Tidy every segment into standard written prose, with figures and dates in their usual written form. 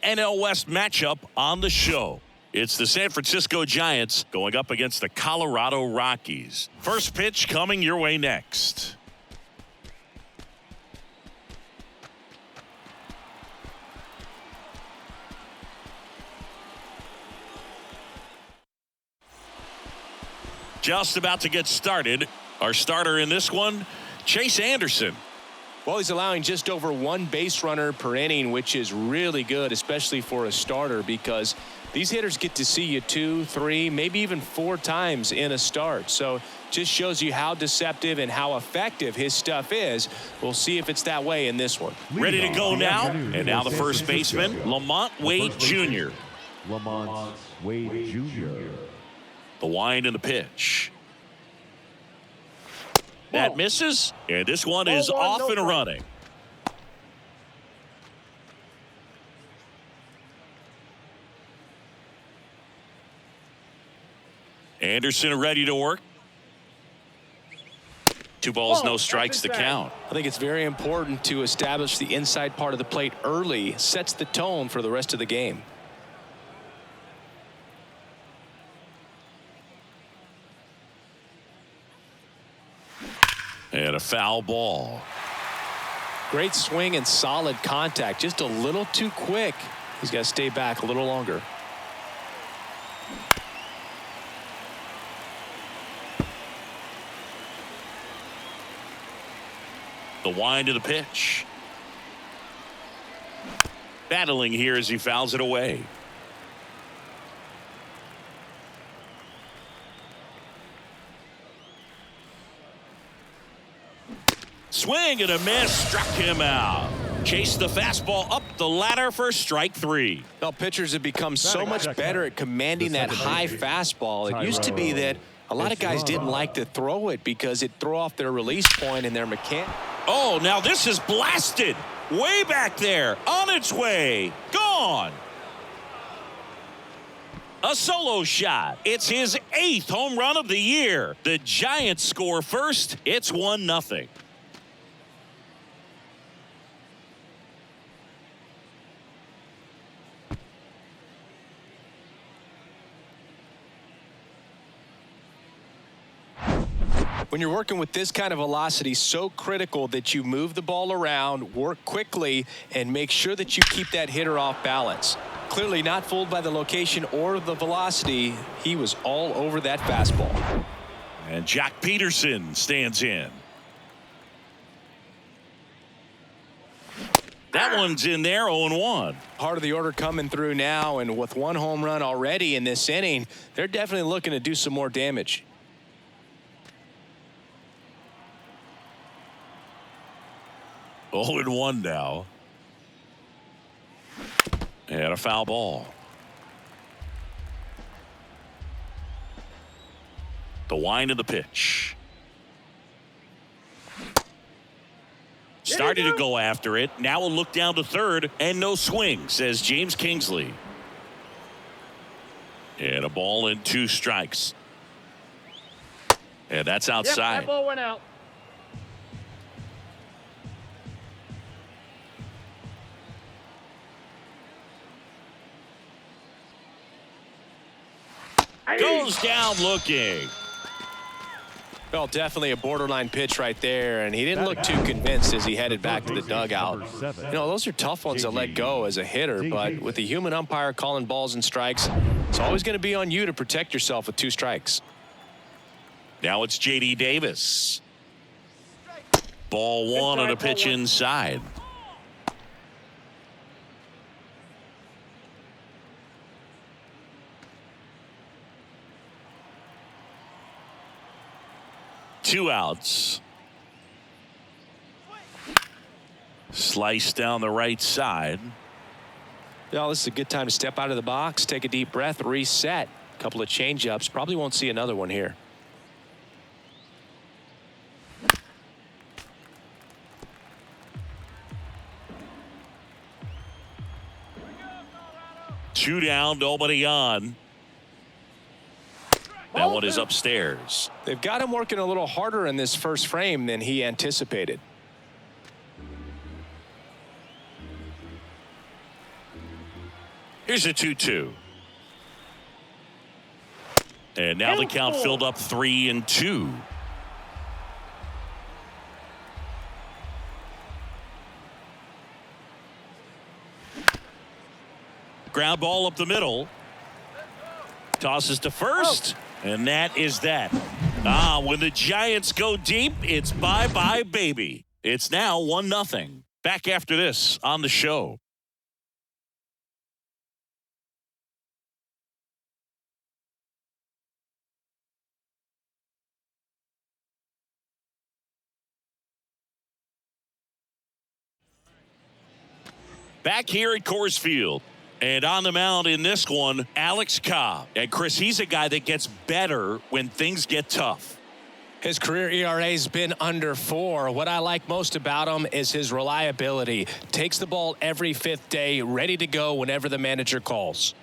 NL West matchup on the show. It's the San Francisco Giants going up against the Colorado Rockies. First pitch coming your way next. Just about to get started. Our starter in this one, Chase Anderson. Well, he's allowing just over one base runner per inning, which is really good, especially for a starter, because these hitters get to see you 2, 3, maybe even 4 times in a start. So just shows you how deceptive and how effective his stuff is. We'll see if it's that way in this one. Ready to go now. And now the first baseman, Lamont Wade Jr. Lamont Wade Jr. The wind and the pitch. That misses, and this one is off and running. Anderson ready to work. 2 balls, no strikes to count. I think it's very important to establish the inside part of the plate early. Sets the tone for the rest of the game. And a foul ball. Great swing and solid contact. Just a little too quick. He's got to stay back a little longer. The wind of the pitch. Battling here as he fouls it away. Swing and a miss, struck him out. Chased the fastball up the ladder for strike 3. Well, pitchers have become so much better at commanding that high fastball. It used to be that a lot of guys didn't like to throw it because it'd throw off their release point and their mechanic. Oh, now this is blasted. Way back there. On its way. Gone. A solo shot. It's his 8th home run of the year. The Giants score first. It's 1-0. When you're working with this kind of velocity, so critical that you move the ball around, work quickly, and make sure that you keep that hitter off balance. Clearly not fooled by the location or the velocity. He was all over that fastball. And Jack Peterson stands in. That one's in there, 0-1. Part of the order coming through now, and with 1 home run already in this inning, they're definitely looking to do some more damage. Oh, and 1 now. And a foul ball. The wind of the pitch. Started to go after it. Now a look down to third and no swing, says James Kingsley. And a ball and 2 strikes. And that's outside. Yep, that ball went out. Goes down looking. Well, definitely a borderline pitch right there, and he didn't look too convinced as he headed back to the dugout. You know, those are tough ones to let go as a hitter, but with the human umpire calling balls and strikes, it's always going to be on you to protect yourself with 2 strikes. Now it's J.D. Davis. Ball 1 on a pitch inside. Two outs. Slice down the right side. Well, this is a good time to step out of the box, take a deep breath, reset. A couple of changeups. Probably won't see another one here. Two down, nobody on. That one is upstairs. They've got him working a little harder in this first frame than he anticipated. Here's a 2-2. And now the count filled up 3-2. Ground ball up the middle. Tosses to first. And that is that. When the Giants go deep, it's bye-bye, baby. It's now 1-0. Back after this on the show. Back here at Coors Field. And on the mound in this one, Alex Cobb. And Chris, he's a guy that gets better when things get tough. His career ERA has been under 4. What I like most about him is his reliability. Takes the ball every 5th day, ready to go whenever the manager calls.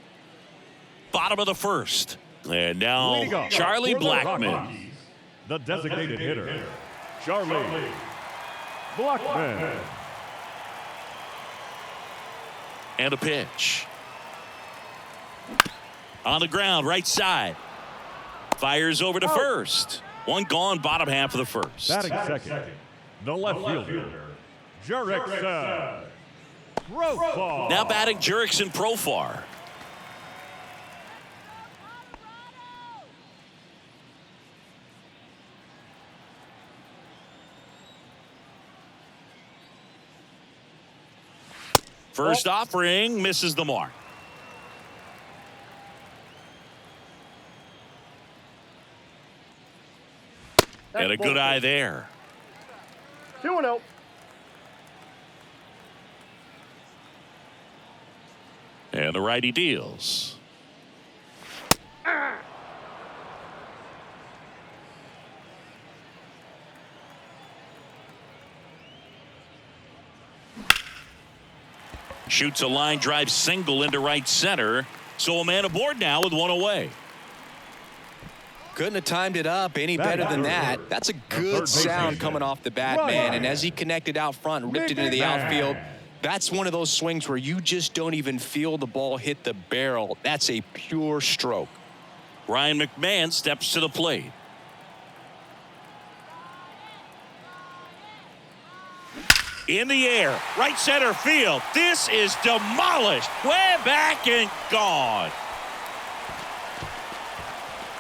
Bottom of the first. And now Charlie Blackmon. The designated hitter, Charlie Blackmon. And a pitch. On the ground, right side. Fires over to first. One gone, bottom half of the first. Batting second, the left fielder, Jurickson Profar. Now batting Jurickson Profar. First offering misses the mark. And a good eye there. 2-0. And the righty deals. Shoots a line drive single into right center. So a man aboard now with one away. Couldn't have timed it up any better than that. That's a good sound coming off the bat, man. And as he connected out front, ripped it into the outfield, that's one of those swings where you just don't even feel the ball hit the barrel. That's a pure stroke. Ryan McMahon steps to the plate. In the air, right center field. This is demolished. Way back and gone.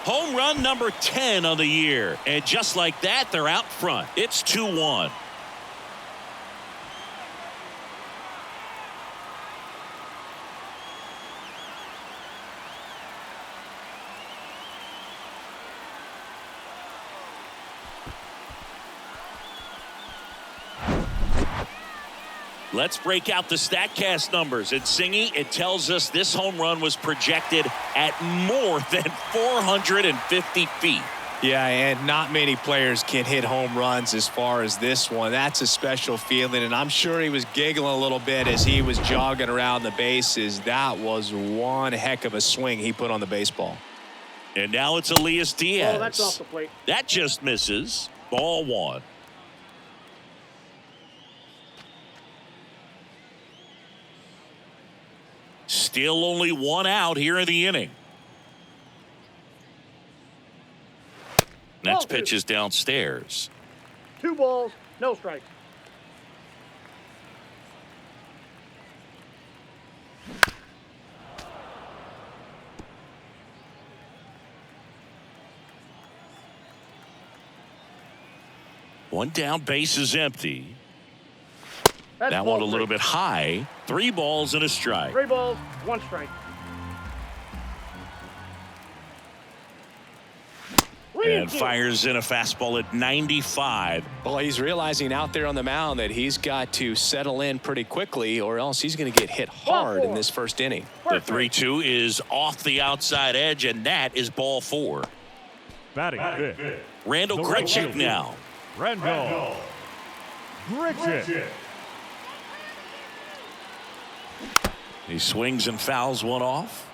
Home run number 10 of the year. And just like that, they're out front. It's 2-1. Let's break out the StatCast numbers. And Singy, it tells us this home run was projected at more than 450 feet. Yeah, and not many players can hit home runs as far as this one. That's a special feeling, and I'm sure he was giggling a little bit as he was jogging around the bases. That was one heck of a swing he put on the baseball. And now it's Elias Diaz. Oh, that's off the plate. That just misses. Ball 1. Still only one out here in the inning. Next pitch is downstairs. 2 balls, no strikes. One down, base is empty. That's That one a little bit high. 3 balls and a strike. 3 balls, 1 strike. And fires in a fastball at 95. Well, he's realizing out there on the mound that he's got to settle in pretty quickly or else he's going to get hit hard in this first inning. The 3-2 is off the outside edge, and that is ball 4. Batting fifth, Randall Grichuk now. Randall Grichuk. He swings and fouls one off.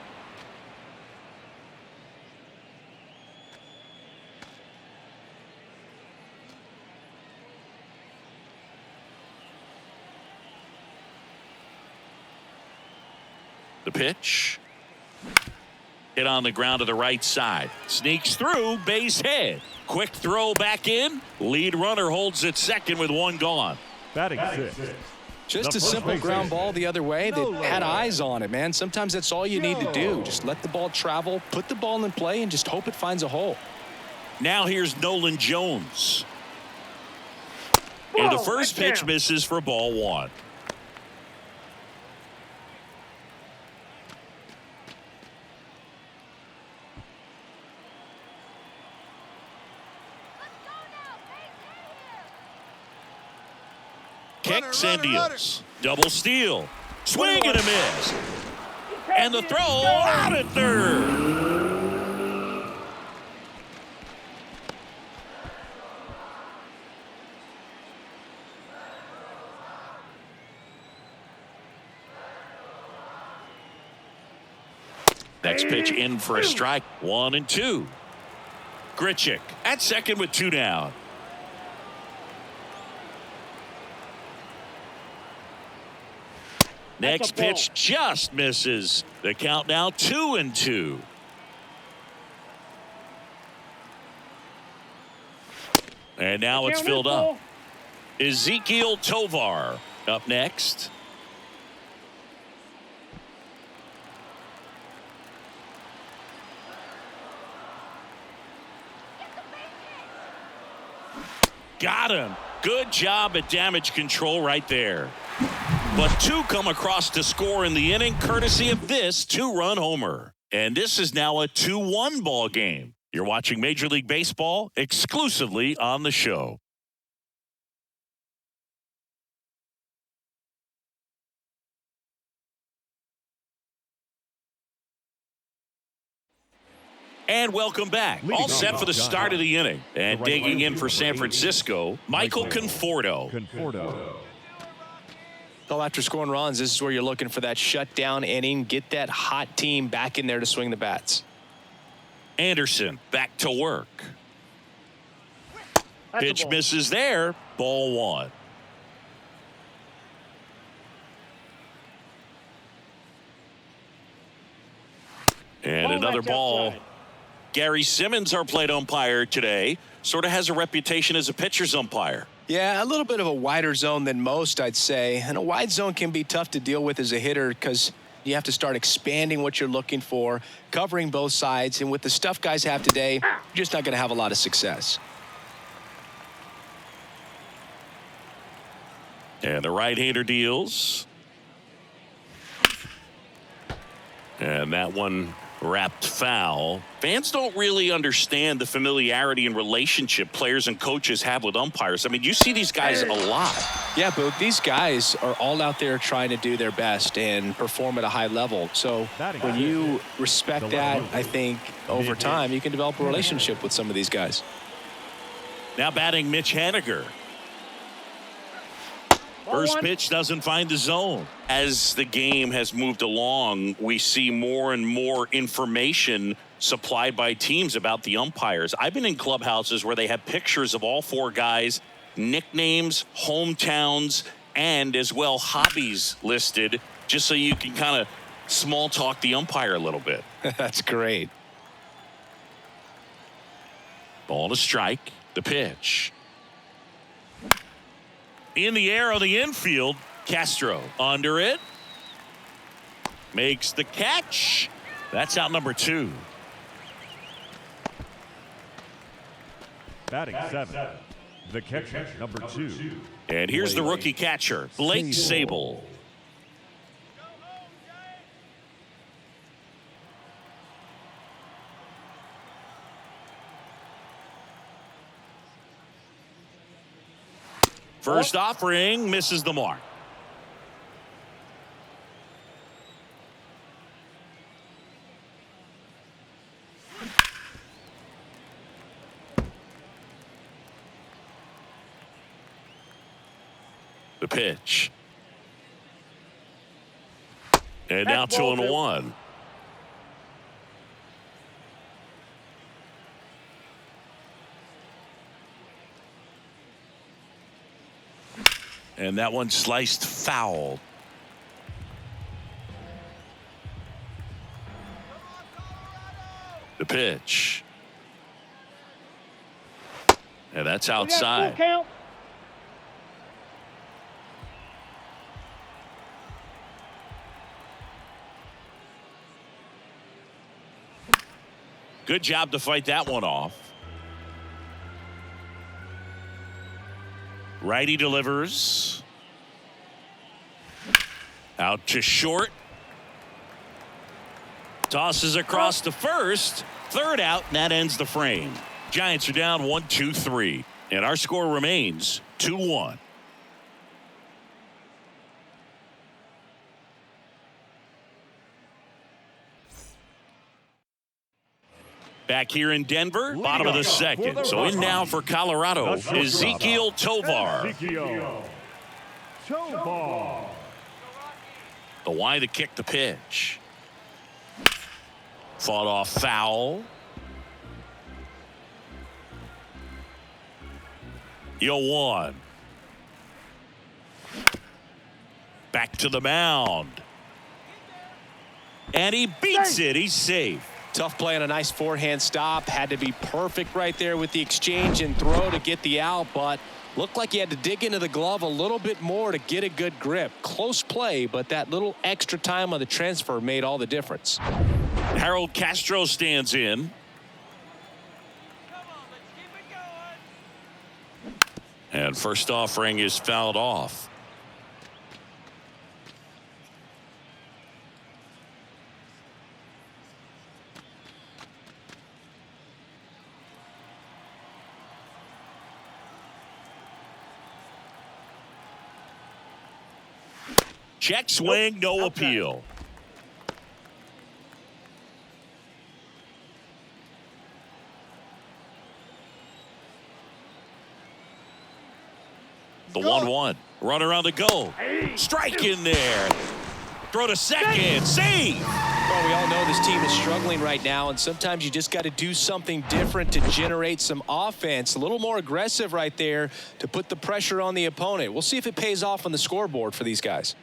The pitch. Hit on the ground to the right side. Sneaks through, base hit. Quick throw back in. Lead runner holds it second with one gone. Batting sixth. Just The a first simple base ground hit. ball the other way that No had low. eyes on it, man. Sometimes that's all you need to do. Just let the ball travel, put the ball in play, and just hope it finds a hole. Now here's Nolan Jones. And the Whoa, first that's pitch down. misses for ball one. Kicks and deals. Double steal. Swing and a miss. And the throw out at third. Next pitch in for a strike. 1-2. Grichuk at second with two down. Next a ball. pitch just misses. The count now 2-2. And now it's Count filled is up. ball. Ezekiel Tovar up next. Got him. Good job at damage control right there. But two come across to score in the inning courtesy of this two-run homer. And this is now a 2-1 ball game. You're watching Major League Baseball exclusively on the show. And welcome back. Leading All off set for the John start of the inning. And right digging fielder in for San Francisco, Michael Conforto. Conforto. Well, after scoring runs, this is where you're looking for that shutdown inning. Get that hot team back in there to swing the bats. Anderson back to work. That's a Pitch ball. misses there. Ball one. And Ball another that's ball. outside. Gary Simmons, our plate umpire today, sort of has a reputation as a pitcher's umpire. Yeah, a little bit of a wider zone than most, I'd say. And a wide zone can be tough to deal with as a hitter because you have to start expanding what you're looking for, covering both sides. And with the stuff guys have today, you're just not going to have a lot of success. And the right-hander deals. And that one wrapped foul. Fans don't really understand the familiarity and relationship players and coaches have with umpires. I mean, you see these guys a lot. Yeah, but these guys are all out there trying to do their best and perform at a high level. So when you respect that, I think over time you can develop a relationship with some of these guys. Now batting Mitch Haniger. Ball First one. pitch doesn't find the zone. As the game has moved along, we see more and more information supplied by teams about the umpires. I've been in clubhouses where they have pictures of all four guys, nicknames, hometowns, and as well hobbies listed, just so you can kind of small talk the umpire a little bit. That's great. Ball to strike. The pitch. In the air on the infield. Castro under it. Makes the catch. That's out number two. Batting seven. The catcher, number 2. And here's the rookie catcher, Blake Sable. First offering misses the mark. The pitch. And now That's ball 2-1. And that one sliced foul. The pitch. And that's We got full outside. count. Good job to fight that one off. Righty delivers. Out to short. Tosses across to first. Third out, and that ends the frame. Giants are down 1-2-3. And our score remains 2-1. Back here in Denver, bottom of the second. So in now for Colorado, Ezekiel Tovar. Ezekiel Tovar. The Y to kick the pitch. Fought off foul. 0-1. Back to the mound. And he beats it. He's safe. Tough play on a nice forehand stop. Had to be perfect right there with the exchange and throw to get the out, but looked like he had to dig into the glove a little bit more to get a good grip. Close play, but that little extra time on the transfer made all the difference. Harold Castro stands in. And first offering is fouled off. Check swing, no appeal. The 1-1. Runner on the go. Strike in there. Throw to second. Save. Well, we all know this team is struggling right now, and sometimes you just got to do something different to generate some offense. A little more aggressive right there to put the pressure on the opponent. We'll see if it pays off on the scoreboard for these guys.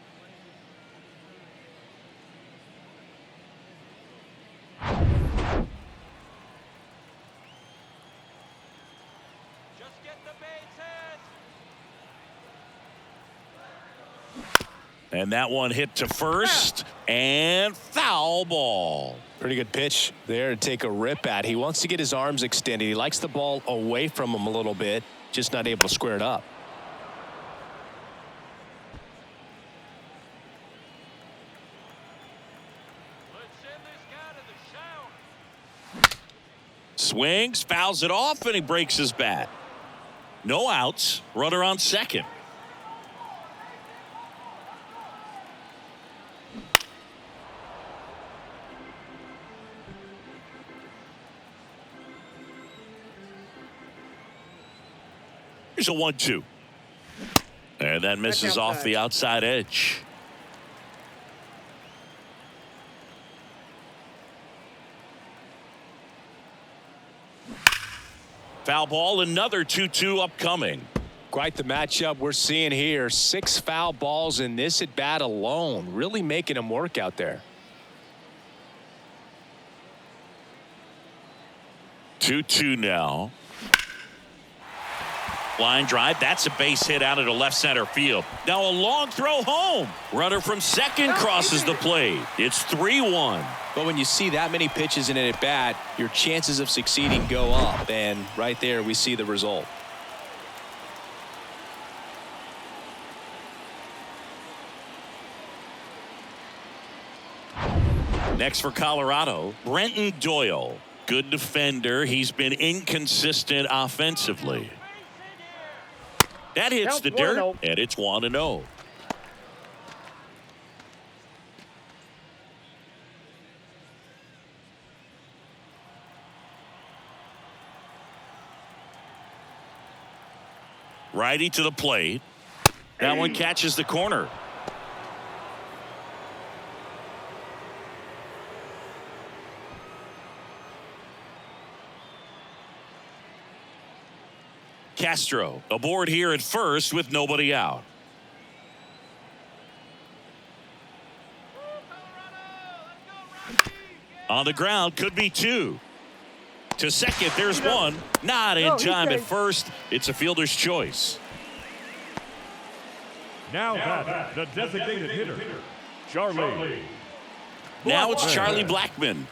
And that one hit to first and foul ball. Pretty good pitch there to take a rip at. He wants to get his arms extended. He likes the ball away from him a little bit, just not able to square it up. Swings, fouls it off, and he breaks his bat. No outs. Runner on second. Here's a 1-2. And that misses off the outside edge. Foul ball, another 2-2 upcoming. Quite the matchup we're seeing here. 6 foul balls in this at bat alone. Really making him work out there. 2-2 now. Line drive. That's a base hit out into left center field. Now a long throw home. Runner from second crosses the plate. It's 3-1. But when you see that many pitches in an at bat, your chances of succeeding go up. And right there we see the result. Next for Colorado, Brenton Doyle. Good defender. He's been inconsistent offensively. That hits the dirt, and it's 1-0. Righty to the plate. That one catches the corner. Castro aboard here at first with nobody out. On the ground, could be 2. To second, there's one. Not in time at first. It's a fielder's choice. Now that the designated hitter, Charlie. Now it's Charlie Blackmon.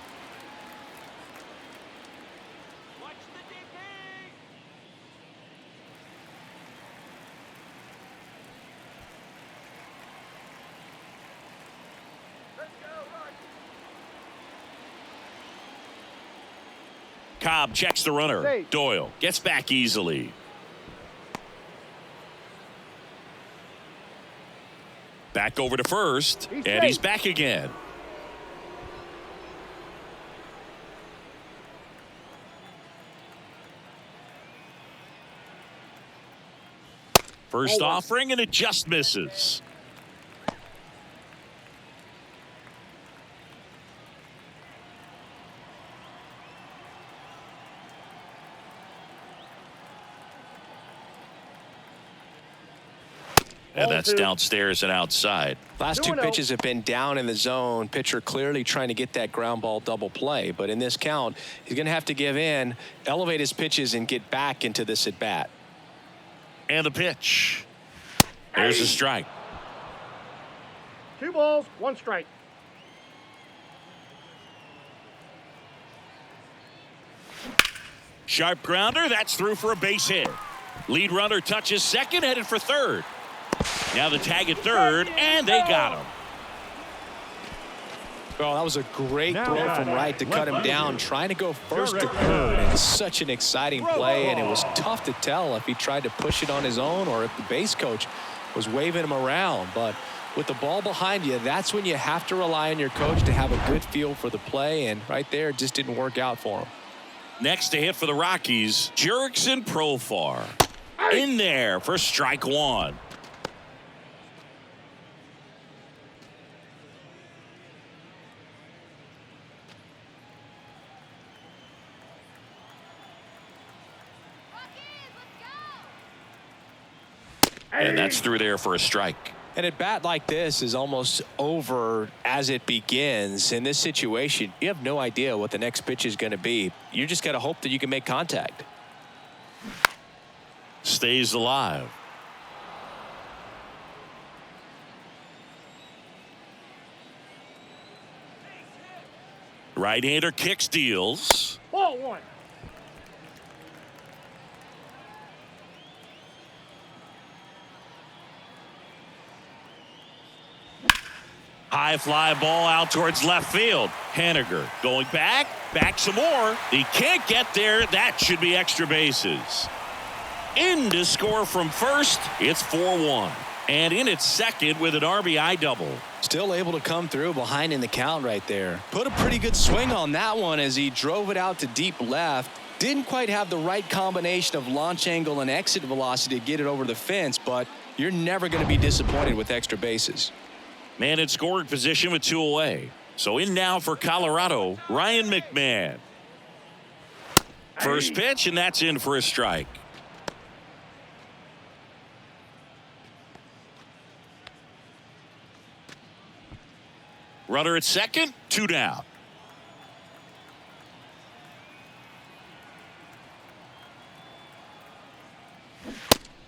Cobb checks the runner. Doyle gets back easily. Back over to first, and he's back again. First offering, and it just misses. And that's downstairs and outside. Last two pitches have been down in the zone. Pitcher clearly trying to get that ground ball double play. But in this count, he's going to have to give in, elevate his pitches, and get back into this at bat. And the pitch. There's a strike. 2 balls, 1 strike. Sharp grounder. That's through for a base hit. Lead runner touches second, headed for third. Now the tag at third, and they got him. Oh, that was a great throw from right to cut him down, trying to go first to third. And such an exciting play, and it was tough to tell if he tried to push it on his own or if the base coach was waving him around. But with the ball behind you, that's when you have to rely on your coach to have a good feel for the play, and right there, it just didn't work out for him. Next to hit for the Rockies, Jurickson Profar. In there for strike 1. And that's through there for a strike. And a bat like this is almost over as it begins. In this situation, you have no idea what the next pitch is going to be. You just got to hope that you can make contact. Stays alive. Right-hander kicks, deals. Ball 1. High fly ball out towards left field. Haniger going back some more. He can't get there. That should be extra bases. In to score from first. It's 4-1. And in at second with an RBI double. Still able to come through behind in the count right there. Put a pretty good swing on that one as he drove it out to deep left. Didn't quite have the right combination of launch angle and exit velocity to get it over the fence, but you're never going to be disappointed with extra bases. Man in scoring position with 2 away. So in now for Colorado, Ryan McMahon. First pitch, and that's in for a strike. Runner at second, 2 down.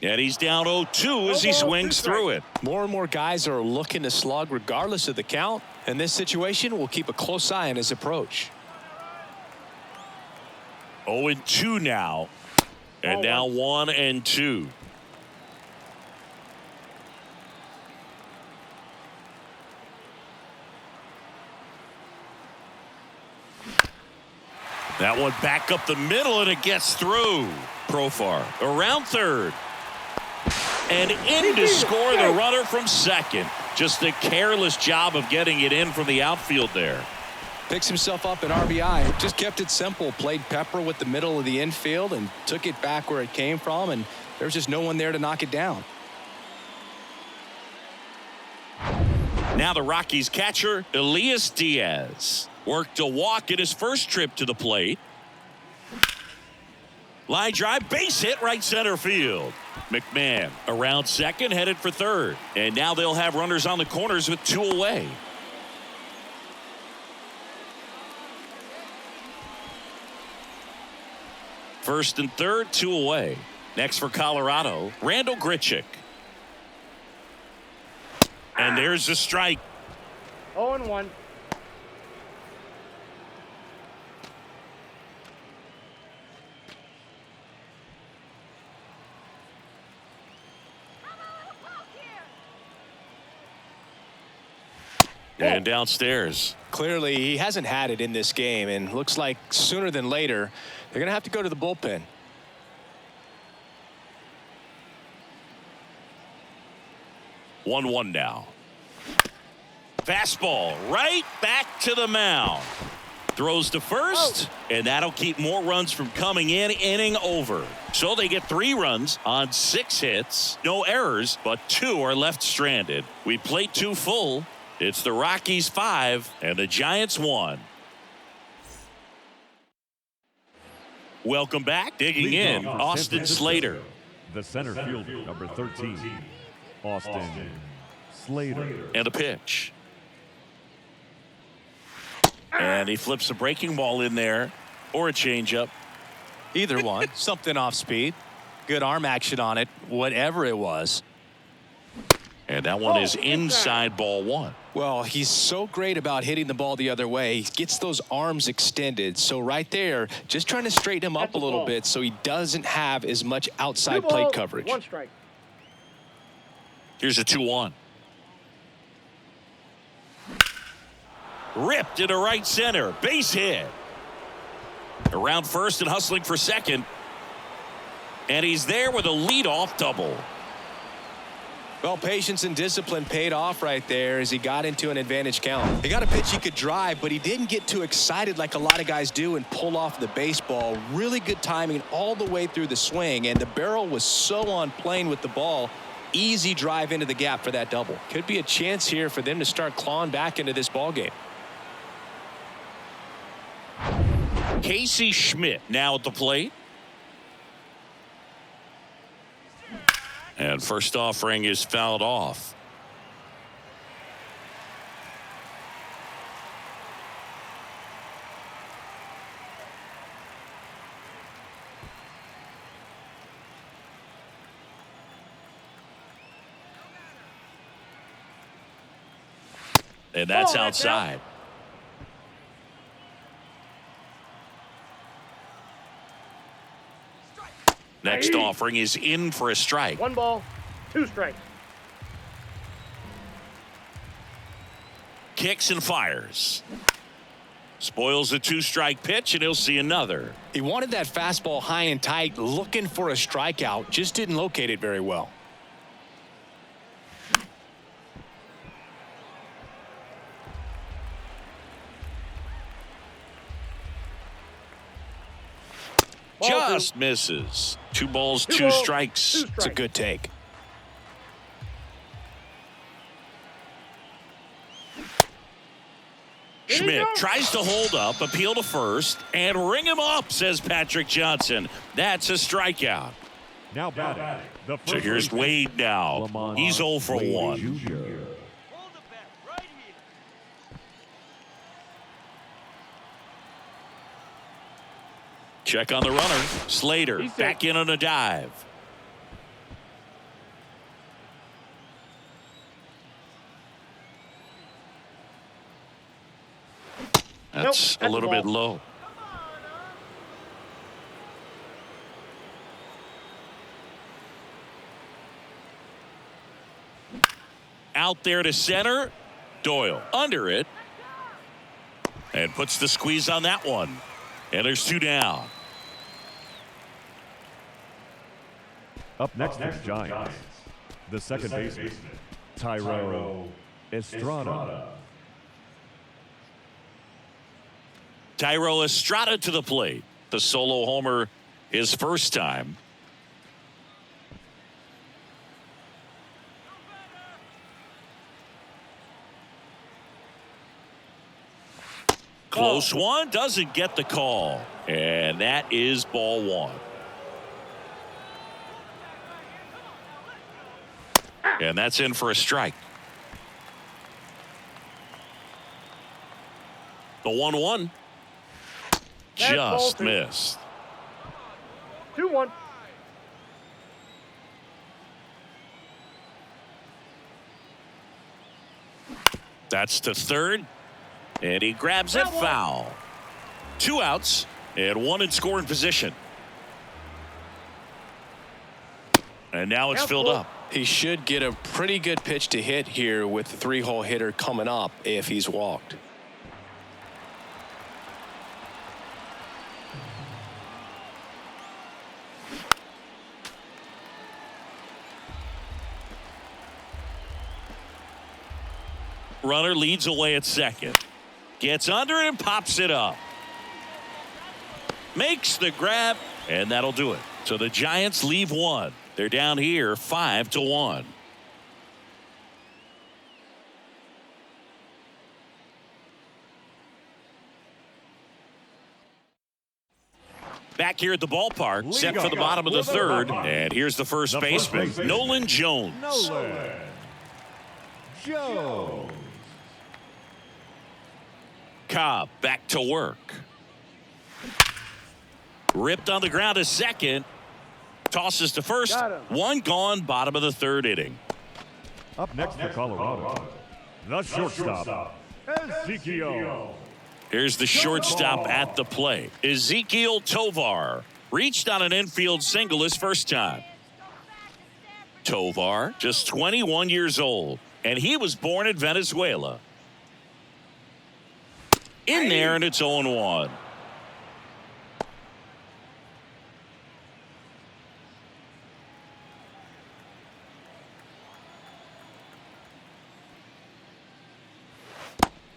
And he's down 0-2 as he swings through it. More and more guys are looking to slug regardless of the count. In this situation, we'll keep a close eye on his approach. 0-2 now. And now 1-2. That one back up the middle, and it gets through. Profar around third. And in to score the runner from second. Just a careless job of getting it in from the outfield there. Picks himself up an RBI. Just kept it simple. Played pepper with the middle of the infield and took it back where it came from. And there's just no one there to knock it down. Now the Rockies catcher, Elias Diaz. Worked a walk in his first trip to the plate. Line drive, base hit, right center field. McMahon around second, headed for third. And now they'll have runners on the corners with 2 away. First and third, 2 away. Next for Colorado, Randall Grichuk. And there's a strike. 0-1. And downstairs. Clearly, he hasn't had it in this game, and looks like sooner than later, they're going to have to go to the bullpen. One now. Fastball right back to the mound. Throws to first, and that'll keep more runs from coming in. Inning over. So they get 3 runs on 6 hits. No errors, but 2 are left stranded. We played 2 full. It's the Rockies 5 and the Giants 1. Welcome back. Digging in, Austin Slater. The center fielder, number 13, Austin Slater. And a pitch. And he flips a breaking ball in there, or a changeup. Either one. Something off speed. Good arm action on it, whatever it was. And that one is inside ball 1. Well, he's so great about hitting the ball the other way. He gets those arms extended. So right there, just trying to straighten him up a little bit so he doesn't have as much outside plate coverage. 1 strike. Here's a 2-1. Ripped into right center. Base hit. Around first and hustling for second. And he's there with a leadoff double. Well, patience and discipline paid off right there as he got into an advantage count. He got a pitch he could drive, but he didn't get too excited like a lot of guys do and pull off the baseball. Really good timing all the way through the swing, and the barrel was so on plane with the ball. Easy drive into the gap for that double. Could be a chance here for them to start clawing back into this ball game. Casey Schmidt now at the plate. And first offering is fouled off. And that's outside. Next offering is in for a strike. 1 ball, 2 strikes. Kicks and fires. Spoils a 2-strike pitch, and he'll see another. He wanted that fastball high and tight, looking for a strikeout. Just didn't locate it very well. Just misses. 2 balls, 2 strikes. It's a good take. Schmidt tries to hold up, appeal to first, and ring him up, says Patrick Johnson. That's a strikeout. Now batting. The So here's Wade now. He's 0 for 1. Check on the runner. Slater back in on a dive. That's a little bit low. Out there to center. Doyle under it. And puts the squeeze on that one. And there's 2 down. Up next is Giants. The second baseman, Tyro Estrada. Tyro Estrada to the plate. The solo homer his first time. Close one, doesn't get the call. And that is ball 1. And that's in for a strike. The 1-1. Just missed. 2-1. That's to third. And he grabs it. Foul. 2 outs and 1 in scoring position. And now it's filled up. He should get a pretty good pitch to hit here with the 3-hole hitter coming up if he's walked. Runner leads away at second. Gets under it and pops it up. Makes the grab, and that'll do it. So the Giants leave 1. They're down here 5-1. Back here at the ballpark, set for the bottom of the third. And here's the first baseman, Nolan Jones. Cobb back to work. Ripped on the ground to second. Tosses to first. 1 gone, bottom of the third inning. Up next for Colorado, the shortstop, Ezekiel. Here's the shortstop at the plate. Ezekiel Tovar reached on an infield single his first time. Tovar, just 21 years old, and he was born in Venezuela. In there, and it's 0-1.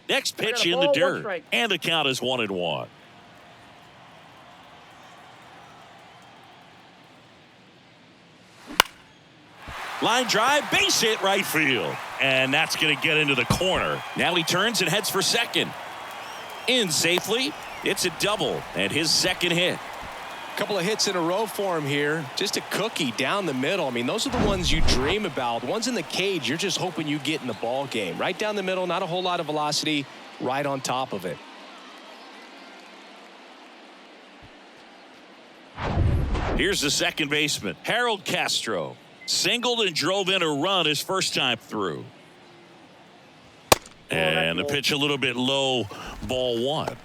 Next pitch in the dirt, and the count is 1-1. Line drive, base hit right field, and that's going to get into the corner. Now he turns and heads for second. In safely, it's a double, and his second hit. Couple of hits in a row for him here. Just a cookie down the middle. I mean, those are the ones you dream about. The ones in the cage, you're just hoping you get in the ball game. Right down the middle, not a whole lot of velocity, right on top of it. Here's the second baseman, Harold Castro. Singled and drove in a run his first time through. And the pitch a little bit low, ball 1.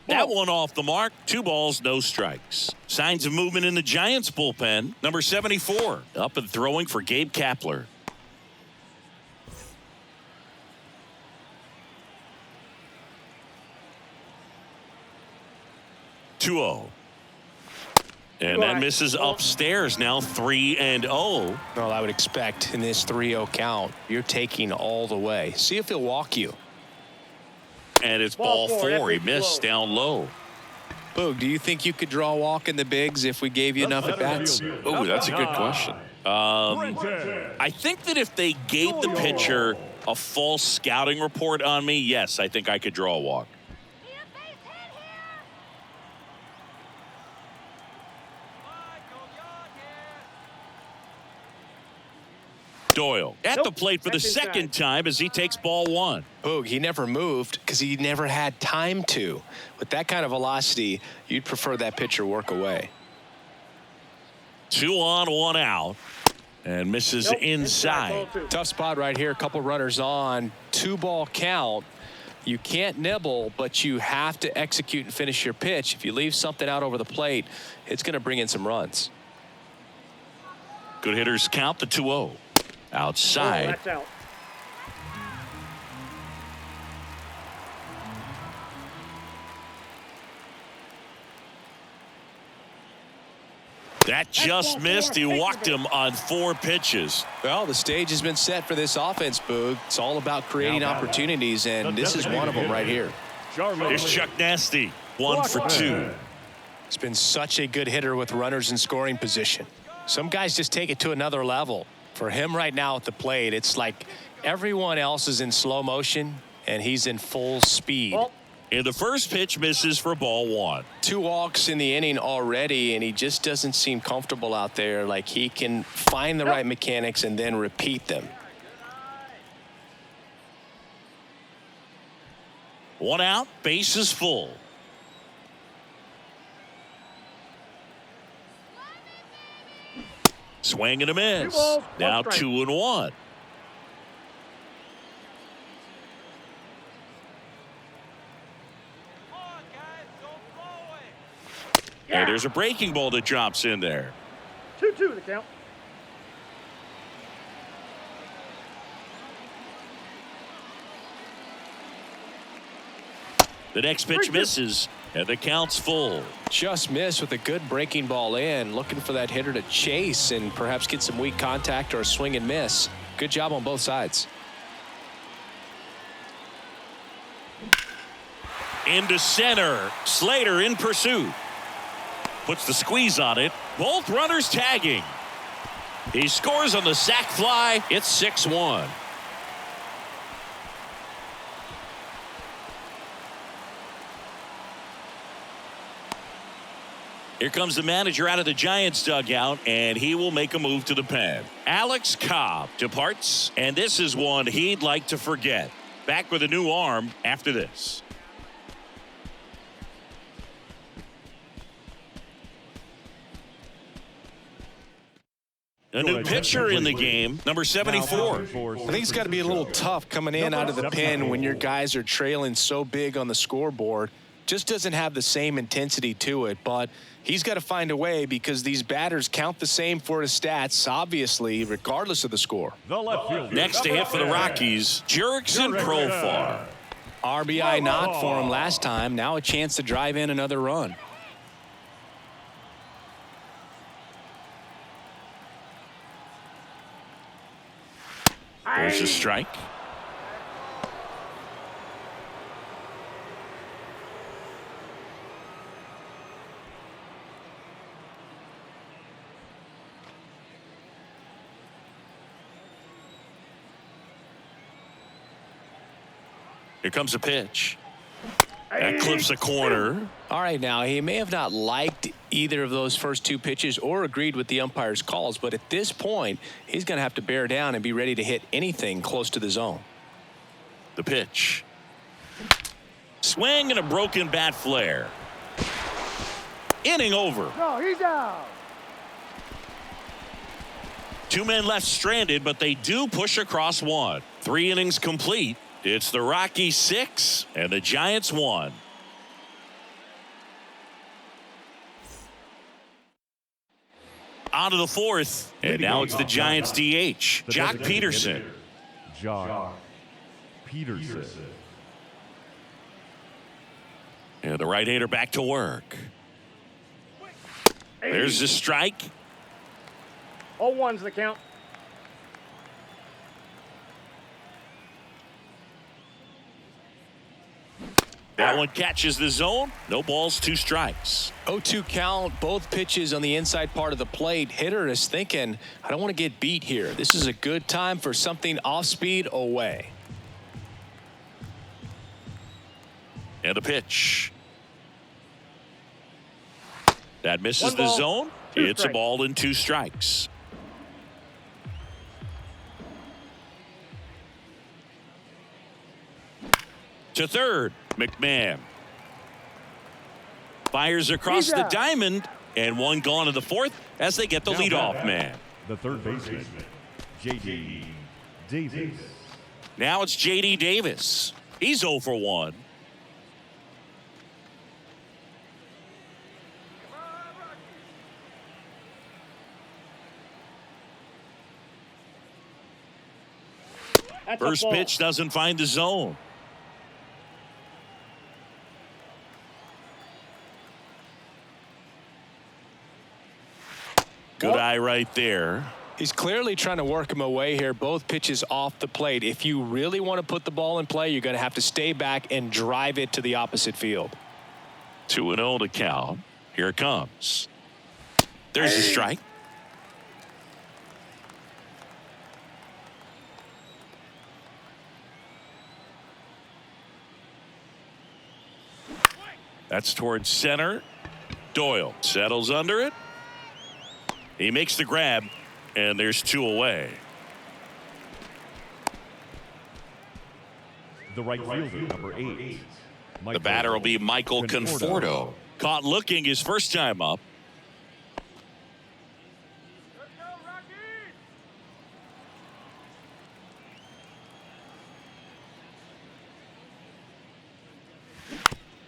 That one off the mark. 2 balls, no strikes. Signs of movement in the Giants bullpen. Number 74 up and throwing for Gabe Kapler. And that misses upstairs. Now 3-0. Well, I would expect in this 3-0 count, you're taking all the way. See if he'll walk you. And it's ball 4. He missed down low. Boog, do you think you could draw a walk in the bigs if we gave you enough at bats? Oh, that's a good question. I think that if they gave the pitcher a false scouting report on me, yes, I think I could draw a walk. Doyle at the plate for the second time as he takes ball 1. Boog, he never moved because he never had time to. With that kind of velocity, you'd prefer that pitcher work away. 2 on, 1 out, and misses inside. Tough spot right here. A couple runners on. 2-ball count. You can't nibble, but you have to execute and finish your pitch. If you leave something out over the plate, it's going to bring in some runs. Good hitters count the 2-0. Outside. That's out. That just missed. He walked him on 4 pitches. Well, the stage has been set for this offense, Boog. It's all about creating opportunities, and this is one of them right here. Here's Chuck Nasty. 1 for 2. It's been such a good hitter with runners in scoring position. Some guys just take it to another level. For him right now at the plate, it's like everyone else is in slow motion, and he's in full speed. And the first pitch misses for ball one. 2 walks in the inning already, and he just doesn't seem comfortable out there. Like he can find the right mechanics and then repeat them. 1 out, base is full. Swing and a miss. Now 2-1. And there's a breaking ball that drops in there. 2-2 the count. The next pitch misses, and the count's full. Just missed with a good breaking ball in. Looking for that hitter to chase and perhaps get some weak contact or a swing and miss. Good job on both sides. Into center. Slater in pursuit. Puts the squeeze on it. Both runners tagging. He scores on the sac fly. It's 6-1. Here comes the manager out of the Giants dugout, and he will make a move to the pen. Alex Cobb departs, and this is one he'd like to forget. Back with a new arm after this. A new pitcher in the game, number 74. I think it's got to be a little tough coming in out of the pen when your guys are trailing so big on the scoreboard. Just doesn't have the same intensity to it, but he's got to find a way because these batters count the same for his stats, obviously, regardless of the score. Next to hit for the Rockies, Jurickson Profar. RBI knock for him last time. Now a chance to drive in another run. There's a strike. Here comes a pitch. That clips the corner. All right, now he may have not liked either of those first 2 pitches or agreed with the umpire's calls, but at this point, he's going to have to bear down and be ready to hit anything close to the zone. The pitch. Swing and a broken bat flare. Inning over. No, he's out. 2 men left stranded, but they do push across 1. 3 innings complete. It's the Rockies 6 and the Giants 1. On to the 4th, and now it's the Giants DH, Jock Peterson. Jock Peterson. And the right-hander back to work. There's the strike. 0-1's the count. That one catches the zone. No balls, 2 strikes. 0-2 count, both pitches on the inside part of the plate. Hitter is thinking, I don't want to get beat here. This is a good time for something off speed away. And the pitch. That misses the zone. It's a ball and 2 strikes. To third, McMahon. Fires across the diamond, and 1 gone in the 4th as they get the leadoff man. The third baseman, J.D. Davis. Now it's J.D. Davis. He's 0 for 1. First pitch doesn't find the zone. Good eye right there. He's clearly trying to work him away here. Both pitches off the plate. If you really want to put the ball in play, you're going to have to stay back and drive it to the opposite field. 2-0 to count. Here it comes. There's a strike. That's towards center. Doyle settles under it. He makes the grab, and there's 2 away. The right fielder, number 8. The batter will be Michael Conforto. Caught looking his first time up.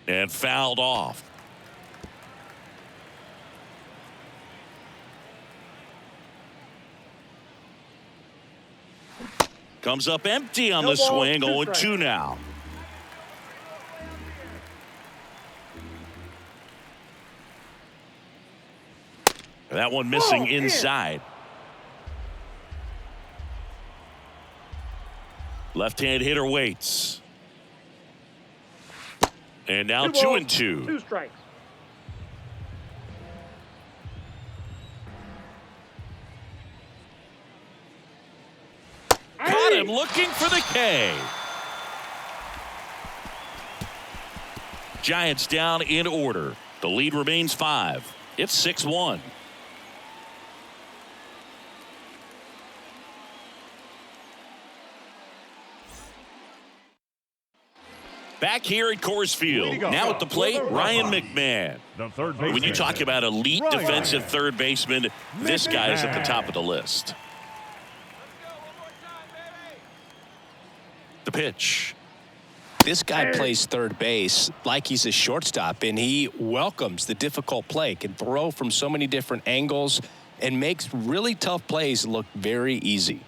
And fouled off. Comes up empty on the swing. 0-2 now. That one missing inside. Left-hand hitter waits. And now 2-2. 2 strikes. Caught him looking for the K. Giants down in order. The lead remains 5. It's 6-1. Back here at Coors Field. Now at the plate, Ryan McMahon. The third baseman. When you talk about elite defensive third baseman, this guy is at the top of the list. The pitch. This guy plays third base like he's a shortstop, and he welcomes the difficult play, can throw from so many different angles, and makes really tough plays look very easy.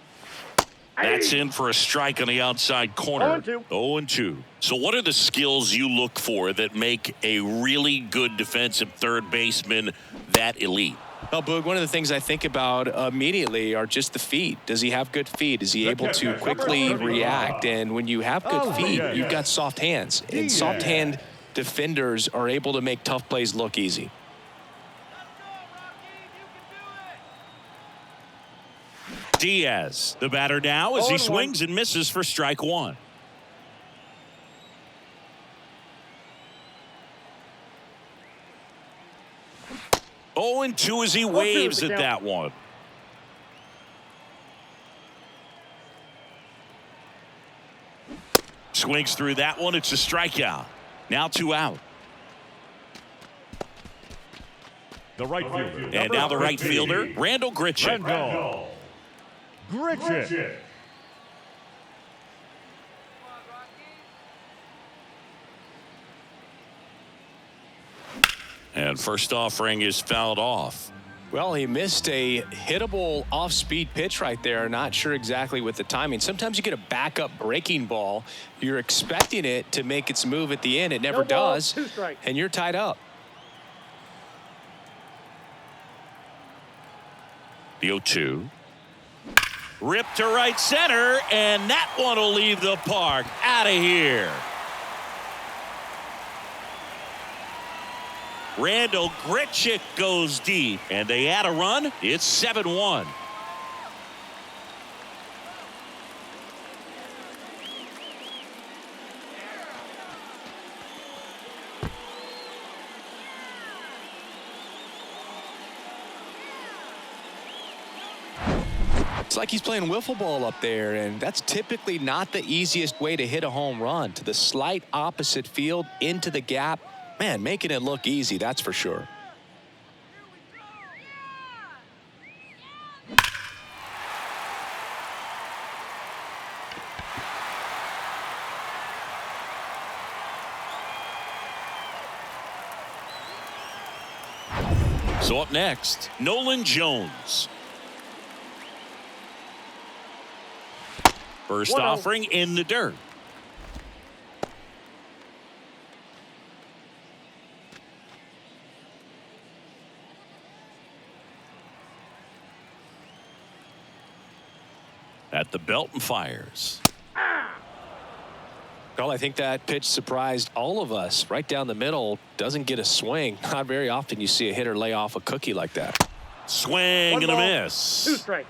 That's in for a strike on the outside corner. 0-2. 0-2. So what are the skills you look for that make a really good defensive third baseman that elite? Well, Boog, one of the things I think about immediately are just the feet. Does he have good feet? Is he able to quickly react? And when you have good feet, you've got soft hands. And soft hand defenders are able to make tough plays look easy. Diaz, the batter now as he 0-1. swings and misses for strike 1. Oh, and 2 as he waves at that one. Swings through that one. It's a strikeout. Now 2 out. The right fielder. And now the right fielder, Randall Grichuk. Randall Grichuk. And first offering is fouled off. Well, he missed a hittable off-speed pitch right there. Not sure exactly with the timing. Sometimes you get a backup breaking ball. You're expecting it to make its move at the end. It never does. 2 strikes. And you're tied up. The 0-2. Ripped to right center, and that one will leave the park. Out of here. Randall Grichuk goes deep, and they add a run. It's 7-1. It's like he's playing wiffle ball up there, and that's typically not the easiest way to hit a home run. To the slight opposite field, into the gap. Man, making it look easy, that's for sure. So up next, Nolan Jones. First offering in the dirt. At the belt and fires. Well, I think that pitch surprised all of us. Right down the middle, doesn't get a swing. Not very often you see a hitter lay off a cookie like that. Swing and a miss. 2 strikes.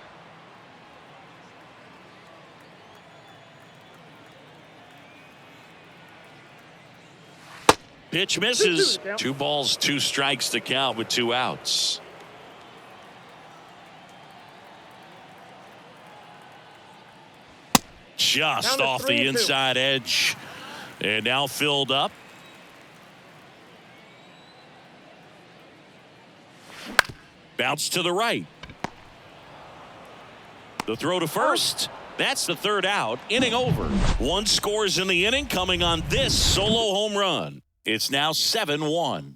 Pitch misses. 2-2 the count. 2 balls, 2 strikes to count with 2 outs. Just Count is off the 3-2. inside edge. And now filled up. Bounce to the right. The throw to first. That's the 3rd out. Inning over. 1 scores in the inning coming on this solo home run. It's now 7-1.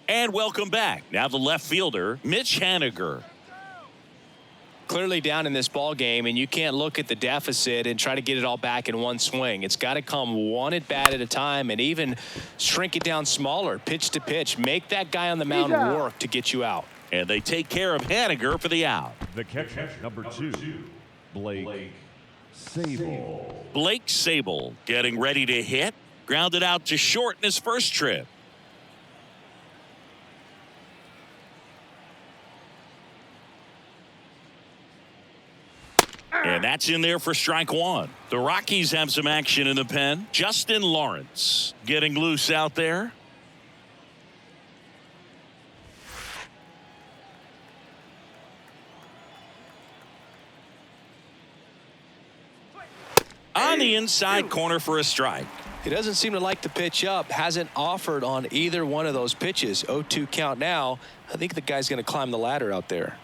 And welcome back. Now the left fielder, Mitch Haniger. Clearly down in this ball game, and you can't look at the deficit and try to get it all back in one swing. It's got to come one at bat at a time, and even shrink it down smaller, pitch to pitch. Make that guy on the mound work to get you out. And they take care of Haniger for the out. The catcher, number 2, Blake Sable. Blake Sable getting ready to hit. Grounded out to short in his first trip. And that's in there for strike 1. The Rockies have some action in the pen. Justin Lawrence getting loose out there. On the inside corner for a strike. He doesn't seem to like the pitch up. Hasn't offered on either one of those pitches. 0-2 count now. I think the guy's going to climb the ladder out there.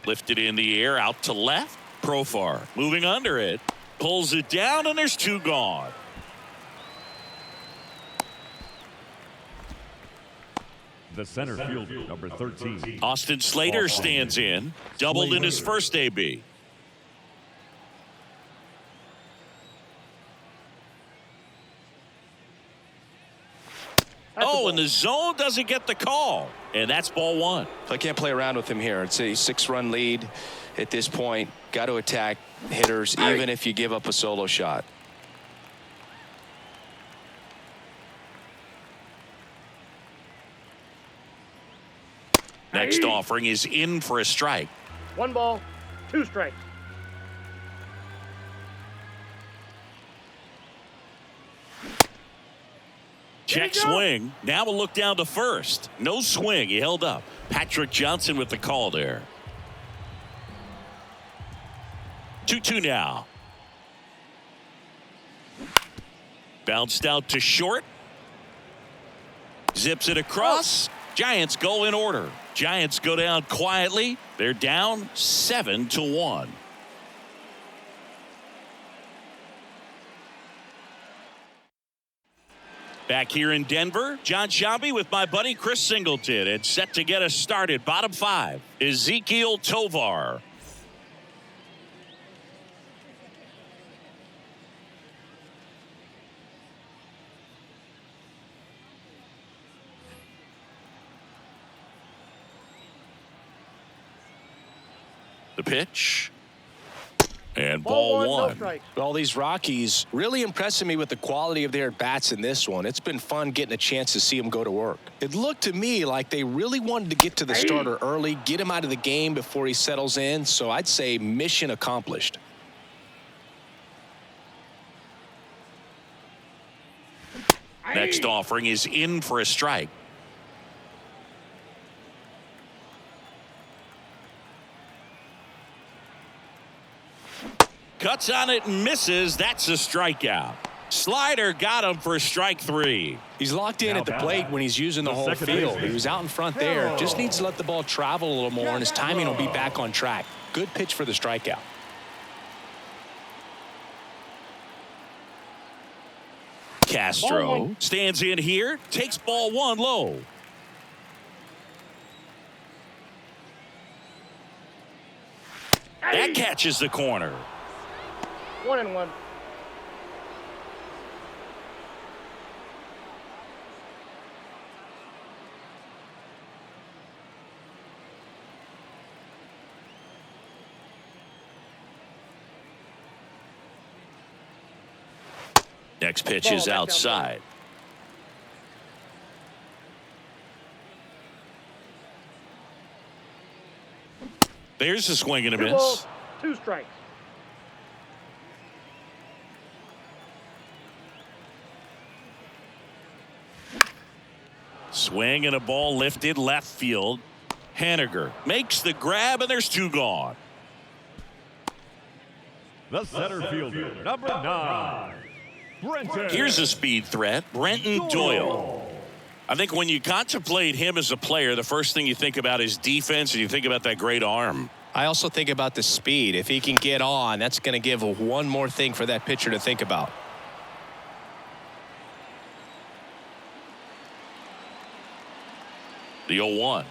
Lifted in the air out to left. Profar moving under it. Pulls it down and there's 2 gone. The center fielder, number 13. Austin Slater stands in. Doubled in his first AB. Oh, and the zone doesn't get the call. And that's ball 1. I can't play around with him here. It's a 6-run lead at this point. Got to attack hitters even if you give up a solo shot. Next offering is in for a strike. 1 ball, 2 strikes. Check swing. Now we'll look down to first. No swing. He held up. Patrick Johnson with the call there. 2-2 now. Bounced out to short. Zips it across. Giants go in order. Giants go down quietly. They're down 7-1. Back here in Denver, John Shabby with my buddy Chris Singleton. And set to get us started. Bottom 5, Ezequiel Tovar. The pitch. And ball 1. No strikes. All these Rockies really impressing me with the quality of their bats in this one. It's been fun getting a chance to see them go to work. It looked to me like they really wanted to get to the starter early, get him out of the game before he settles in. So I'd say mission accomplished. Next offering is in for a strike. Cuts on it and misses. That's a strikeout. Slider got him for strike 3. He's locked in at the plate when he's using the whole field. He was out in front there. Just needs to let the ball travel a little more, and his timing will be back on track. Good pitch for the strikeout. Castro stands in here, takes ball 1 low. That catches the corner. 1-1. Next pitch is outside. There's a swing and a 2 miss. balls, 2 strikes. Swing and a ball lifted left field. Haniger makes the grab, and there's 2 gone. The center fielder, number 9, Brenton. Here's a speed threat, Brenton Doyle. I think when you contemplate him as a player, the first thing you think about is defense, and you think about that great arm. I also think about the speed. If he can get on, that's going to give one more thing for that pitcher to think about. The 0-1.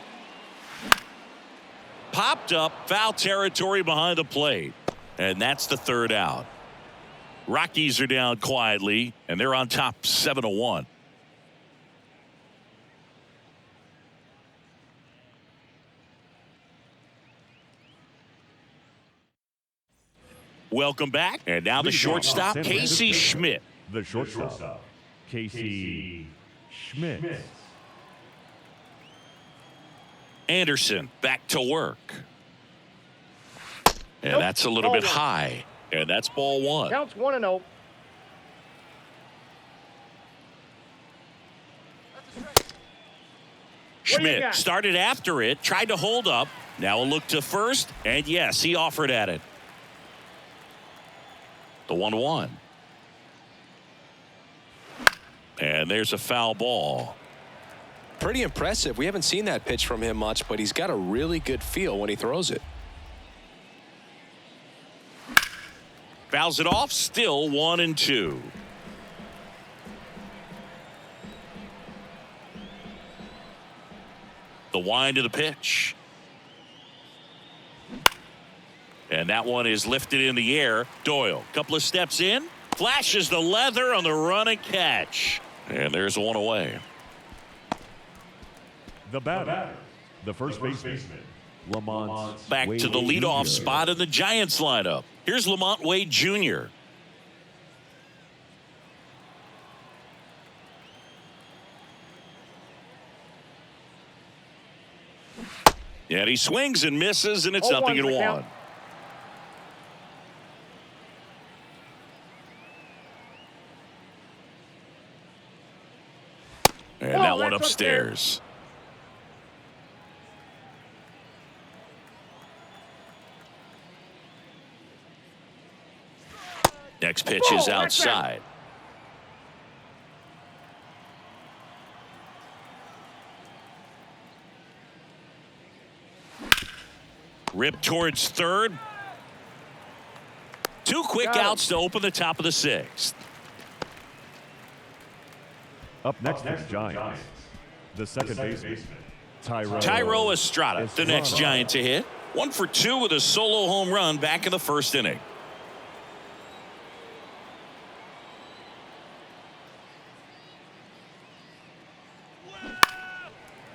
Popped up, foul territory behind the plate. And that's the 3rd out. Rockies are down quietly, and they're on top 7-1. Welcome back. And now the shortstop, Casey Schmidt. The shortstop, Casey Schmidt. Anderson back to work. And that's a little bit high. And that's ball 1. Counts 1-0. Schmidt started after it, tried to hold up. Now a look to first. And yes, he offered at it. The 1-1. And there's a foul ball. Pretty impressive. We haven't seen that pitch from him much, but he's got a really good feel when he throws it. Fouls it off, still 1-2. The wind of the pitch. And that one is lifted in the air. Doyle, couple of steps in, flashes the leather on the run and catch. And there's 1 away. The batter, the first baseman, Lamont. Back to the leadoff spot in the Giants lineup. Here's Lamont Wade Jr. And he swings and misses, and it's 0-1. And that one upstairs. Next pitch is outside. Rip towards third. 2 quick outs to open the top of the 6th. Up next is Giants. The second baseman, Tyro Estrada, the next Giant to hit. 1 for 2 with a solo home run back in the 1st inning.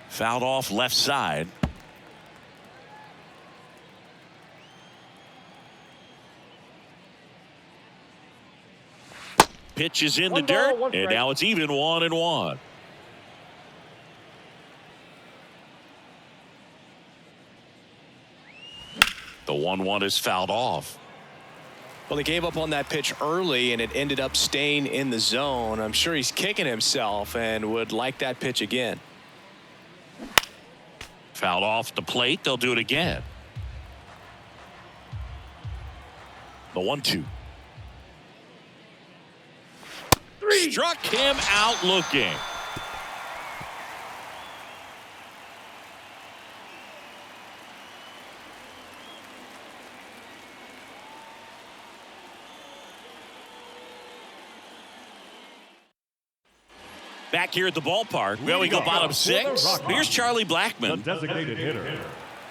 Fouled off left side. Pitch is in the dirt, and now it's even 1-1. The 1-1 is fouled off. Well, he gave up on that pitch early, and it ended up staying in the zone. I'm sure he's kicking himself and would like that pitch again. Fouled off the plate. They'll do it again. The 1-2. Struck him out looking. Back here at the ballpark. Well, we go bottom 6. Here's Charlie The Blackmon. designated hitter,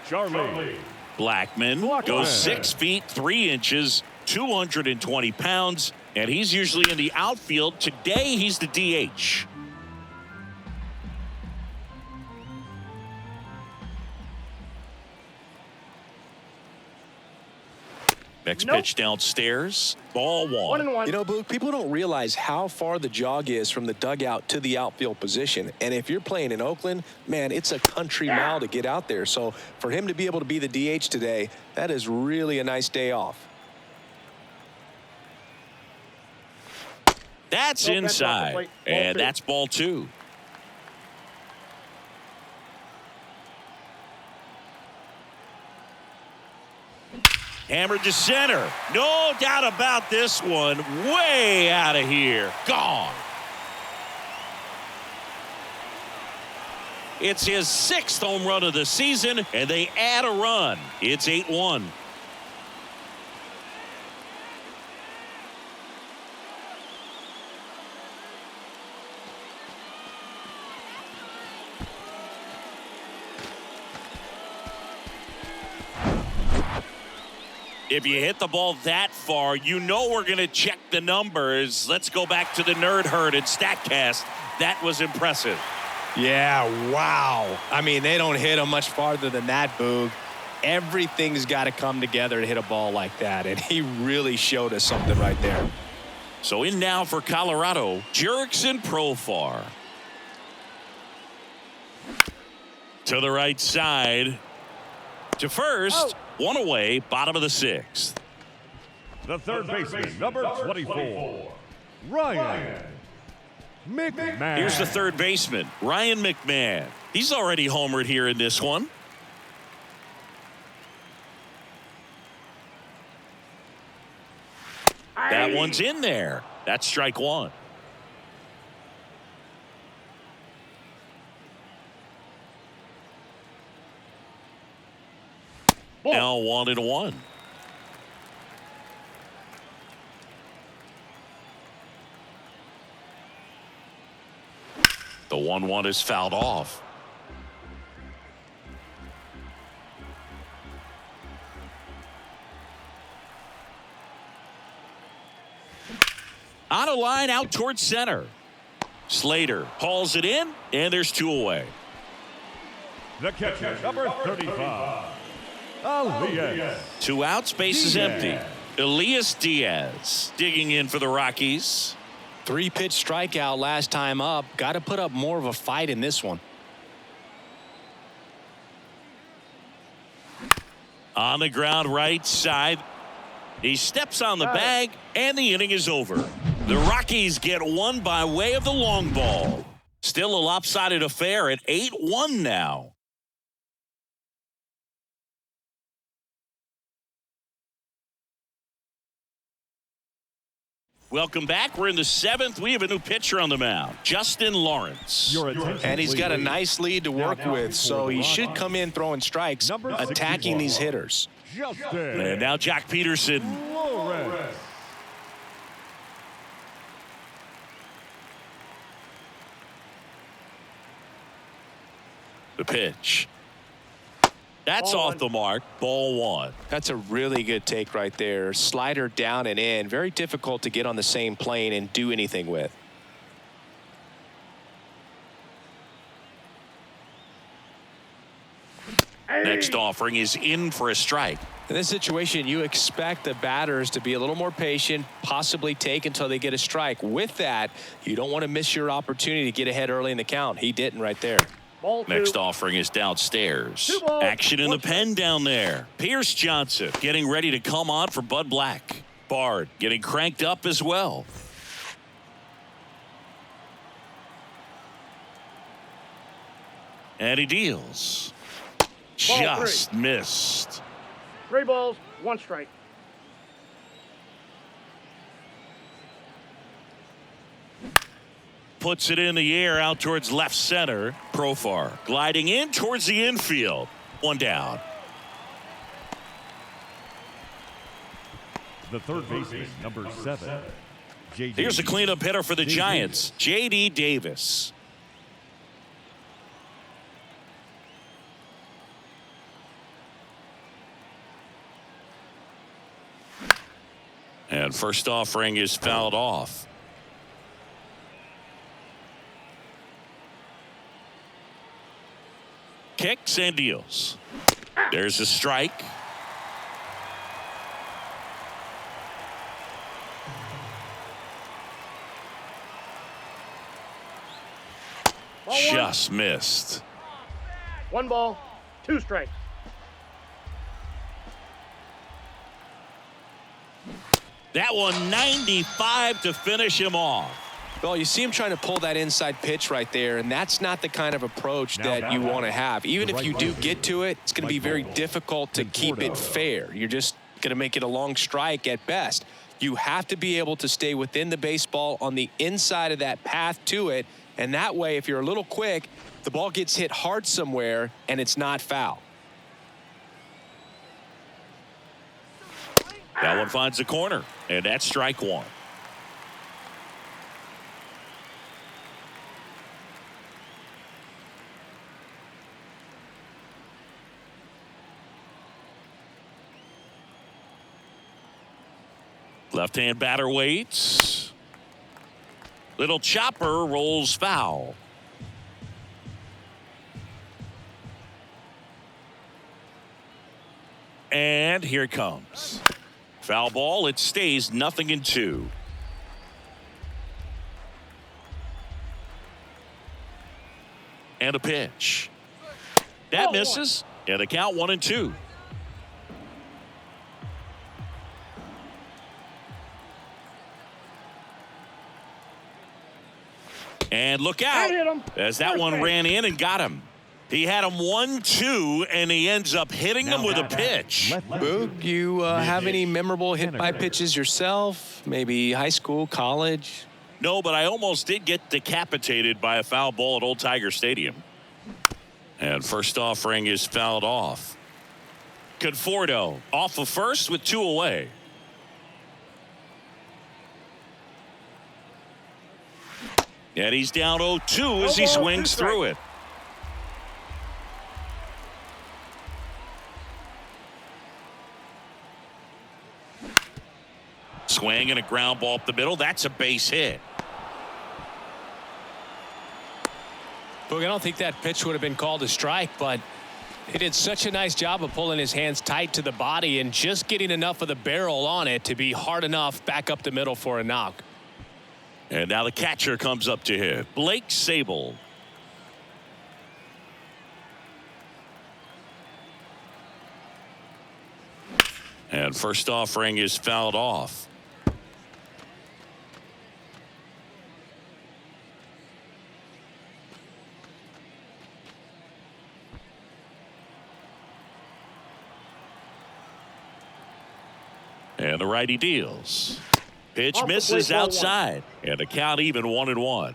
Charlie. Blackmon goes 6 feet 3 inches, 220 pounds, and he's usually in the outfield. Today, he's the DH. Next Nope. pitch downstairs. Ball 1. 1-1. You know, Boog, people don't realize how far the jog is from the dugout to the outfield position. And if you're playing in Oakland, man, it's a country mile to get out there. So for him to be able to be the DH today, that is really a nice day off. That's Nope, that's off the inside. plate. Ball And 2. that's ball 2. Hammered to center. No doubt about this one. Way out of here. Gone. It's his 6th home run of the season, and they add a run. It's 8-1. If you hit the ball that far, you know we're going to check the numbers. Let's go back to the Nerd Herd and StatCast. That was impressive. Yeah, wow. I mean, they don't hit him much farther than that, Boog. Everything's got to come together to hit a ball like that, and he really showed us something right there. So in now for Colorado, Jurickson Profar. To the right side. To first. One away, bottom of the 6th. The third baseman, number 24, Ryan McMahon. Here's the third baseman, Ryan McMahon. He's already homered here in this one. That one's in there. That's strike 1. Now 1-1. The 1-1 is fouled off. On a line out towards center. Slater hauls it in, and there's 2 away. The catcher, number 35, Elias. 2 outs, base is empty. Elias Diaz digging in for the Rockies. 3-pitch strikeout last time up. Got to put up more of a fight in this one. On the ground right side. He steps on the bag, and the inning is over. The Rockies get one by way of the long ball. Still a lopsided affair at 8-1 now. Welcome back. We're in the 7th. We have a new pitcher on the mound, Justin Lawrence. And he's got a nice lead to work with, so he should come in throwing strikes, attacking these hitters. And now Jock Peterson. Lawrence. The pitch. That's Ball off 1. the mark. Ball 1. That's a really good take right there. Slider down and in. Very difficult to get on the same plane and do anything with. Next offering is in for a strike. In this situation, you expect the batters to be a little more patient, possibly take until they get a strike. With that, you don't want to miss your opportunity to get ahead early in the count. He didn't right there. Ball 2. Next offering is downstairs. 2 balls. Action in the 1 pen down there. Pierce Johnson getting ready to come on for Bud Black. Bard getting cranked up as well. And he deals. Ball 3. Just missed. 3 balls, 1 strike. Puts it in the air out towards left center. Profar gliding in towards the infield. 1 down. The third baseman, number 7, J.D. Here's a cleanup hitter for the Giants, J.D. Davis. And first offering is fouled off. Kicks and deals. There's a strike. Just missed. 1 ball, 2 strikes. That one 95 to finish him off. Well, you see him trying to pull that inside pitch right there, and that's not the kind of approach that you want to have. Even if you do get to it, it's going to be very difficult to keep it fair. You're just going to make it a long strike at best. You have to be able to stay within the baseball on the inside of that path to it, and that way, if you're a little quick, the ball gets hit hard somewhere, and it's not foul. That one finds the corner, and that's strike 1. Left-hand batter waits. Little chopper rolls foul. And here it comes. Foul ball. It stays 0-2. And a pitch. That misses. And the count 1-2. And look out, as that one ran in and got him. He had him 1-2, and he ends up hitting him with a pitch. Boog, you have any memorable hit-by pitches yourself? Maybe high school, college? No, but I almost did get decapitated by a foul ball at Old Tiger Stadium. And first offering is fouled off. Conforto off of first with 2 away. And he's down 0-2 as he swings through it. Swing and a ground ball up the middle. That's a base hit. Boog, I don't think that pitch would have been called a strike, but he did such a nice job of pulling his hands tight to the body and just getting enough of the barrel on it to be hard enough back up the middle for a knock. And now the catcher comes up to hit. Blake Sable. And first offering is fouled off. And the righty deals. Pitch misses outside, and the count even 1-1.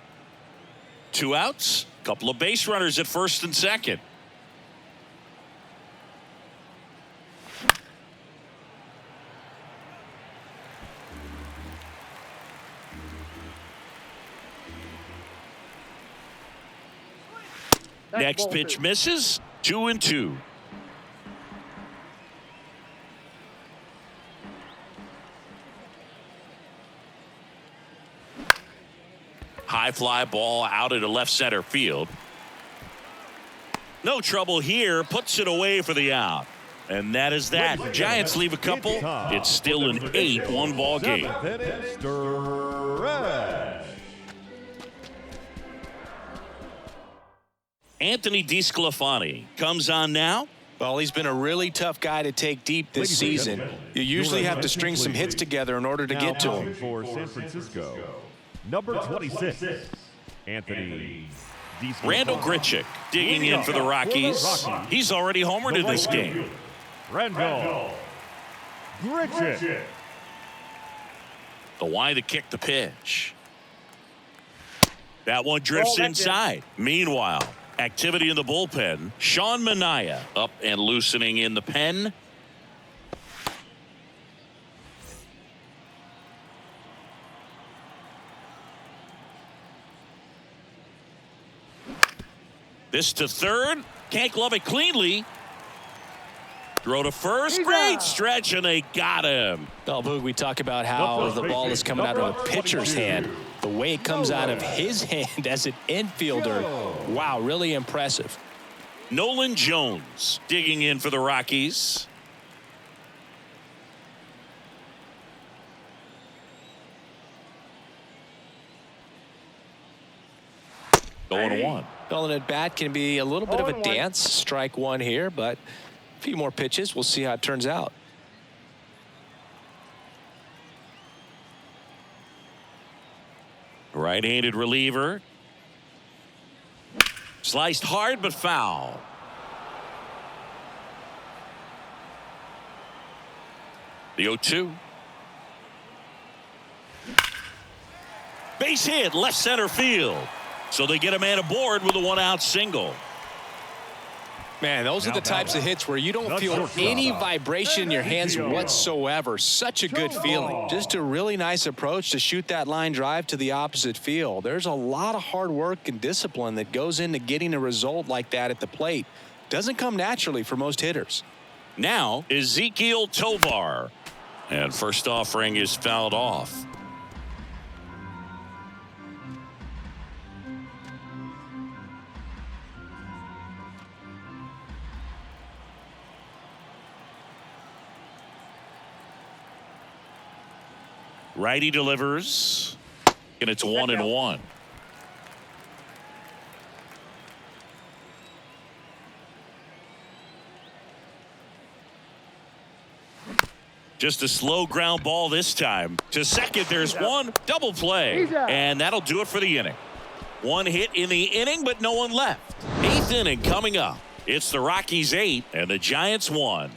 2 outs, couple of base runners at first and second. Next pitch misses. 2-2. High fly ball out into left center field. No trouble here. Puts it away for the out. And that is that. Giants leave a couple. It's still an 8-1 ball game. Anthony DeSclafani comes on now. Well, he's been a really tough guy to take deep this season. You usually have to string some hits together in order to get to him. For San Francisco, number 26, Anthony DeSclafani. Randall Grichuk digging in for the Rockies. He's already homered in this game. Randall Grichuk. The why to kick the pitch. That one drifts inside. Meanwhile, activity in the bullpen. Sean Manaea up and loosening in the pen. This to third. Can't glove it cleanly. Throw to first. Great stretch, and they got him. Oh, Boog, we talk about how the ball is coming out of a pitcher's hand. The way it comes out of his hand as an infielder. Wow, really impressive. Nolan Jones digging in for the Rockies. 0-1. Well, an at-bat can be a little bit of a 0-1. dance. Strike one here, but a few more pitches. We'll see how it turns out. Right-handed reliever. Sliced hard but foul. The 0-2. Base hit, left center field. So they get a man aboard with a one-out single. Man, those are the types of hits where you don't feel any vibration in your hands whatsoever. Such a good feeling. Just a really nice approach to shoot that line drive to the opposite field. There's a lot of hard work and discipline that goes into getting a result like that at the plate. Doesn't come naturally for most hitters. Now, Ezekiel Tovar. And first offering is fouled off. Righty delivers, and it's 1-1. Just a slow ground ball this time. To second, there's one. Double play. And that'll do it for the inning. One hit in the inning, but no one left. 8th inning coming up. It's the Rockies 8 and the Giants 1.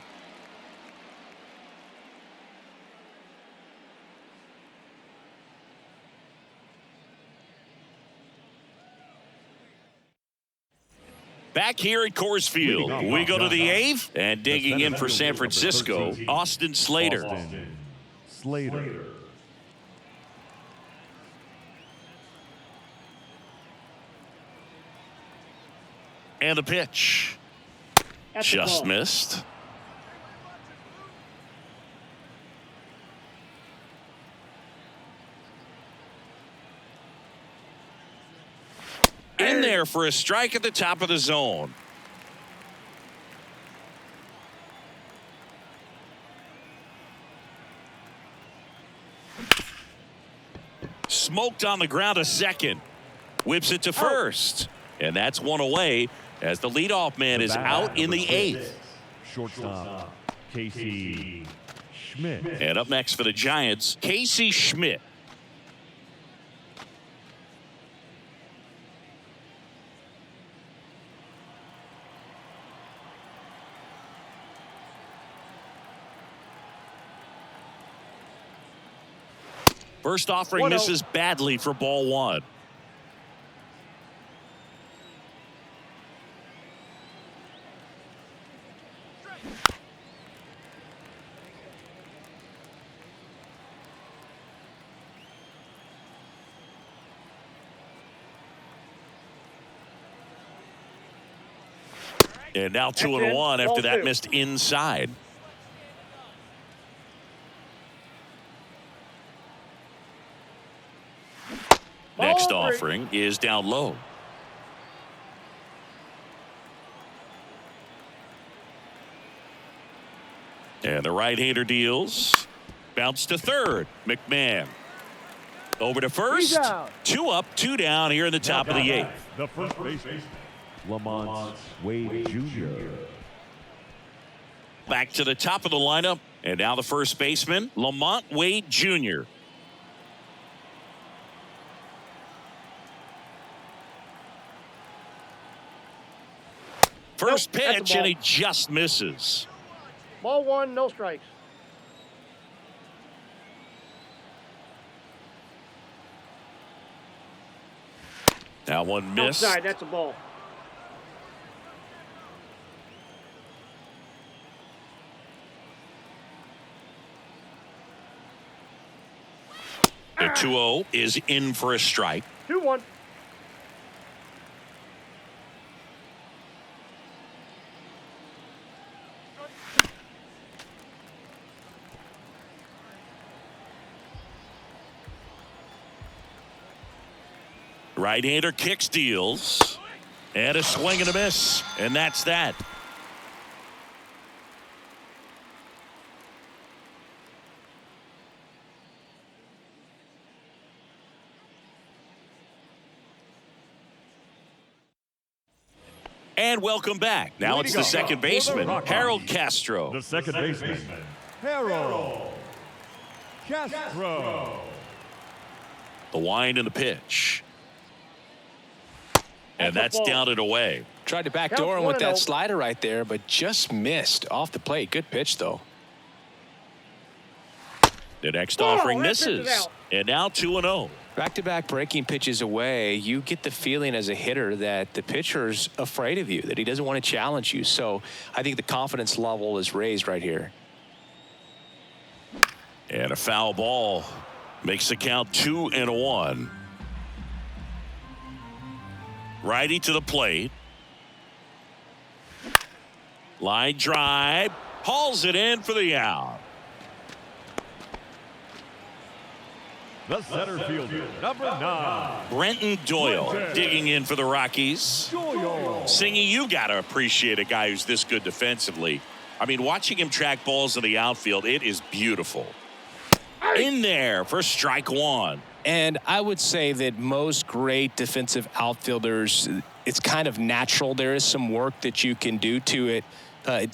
Back here at Coors Field, we go to the 8th, and digging in for San Francisco, Austin Slater. And the pitch. Just missed. In there for a strike at the top of the zone. Smoked on the ground to second. Whips it to first. And that's one away as the leadoff man is out in the 8th. Shortstop, Casey Schmidt. And up next for the Giants, Casey Schmidt. First offering 1-0. misses badly for ball one. And now 2-1 after that missed inside. Next offering is down low. And the right-hander deals. Bounce to third. McMahon. Over to first. 2 up, 2 down here in the top of the 8th. The first baseman, Lamont Wade Jr. Back to the top of the lineup. And now the first baseman, Lamont Wade Jr. First pitch, and he just misses. Ball 1, no strikes. Now one missed. Outside, that's a ball. The 2-0 is in for a strike. 2-1. Right-hander kicks, deals, and a swing and a miss, and that's that. And welcome back. Now it's the second baseman, Harold Castro. The second baseman, Harold Castro. The wind and the pitch. And that's down and away. Tried to backdoor him with that slider right there, but just missed off the plate. Good pitch, though. The next offering misses. And now 2-0. Back-to-back breaking pitches away, you get the feeling as a hitter that the pitcher's afraid of you, that he doesn't want to challenge you. So I think the confidence level is raised right here. And a foul ball makes the count 2-1. Righty to the plate. Line drive. Hauls it in for the out. The center fielder, number 9. Brenton Doyle digging in for the Rockies. Doyle. Singy, you got to appreciate a guy who's this good defensively. I mean, watching him track balls in the outfield, it is beautiful. In there for strike one. And I would say that most great defensive outfielders, it's kind of natural. There is some work that you can do to it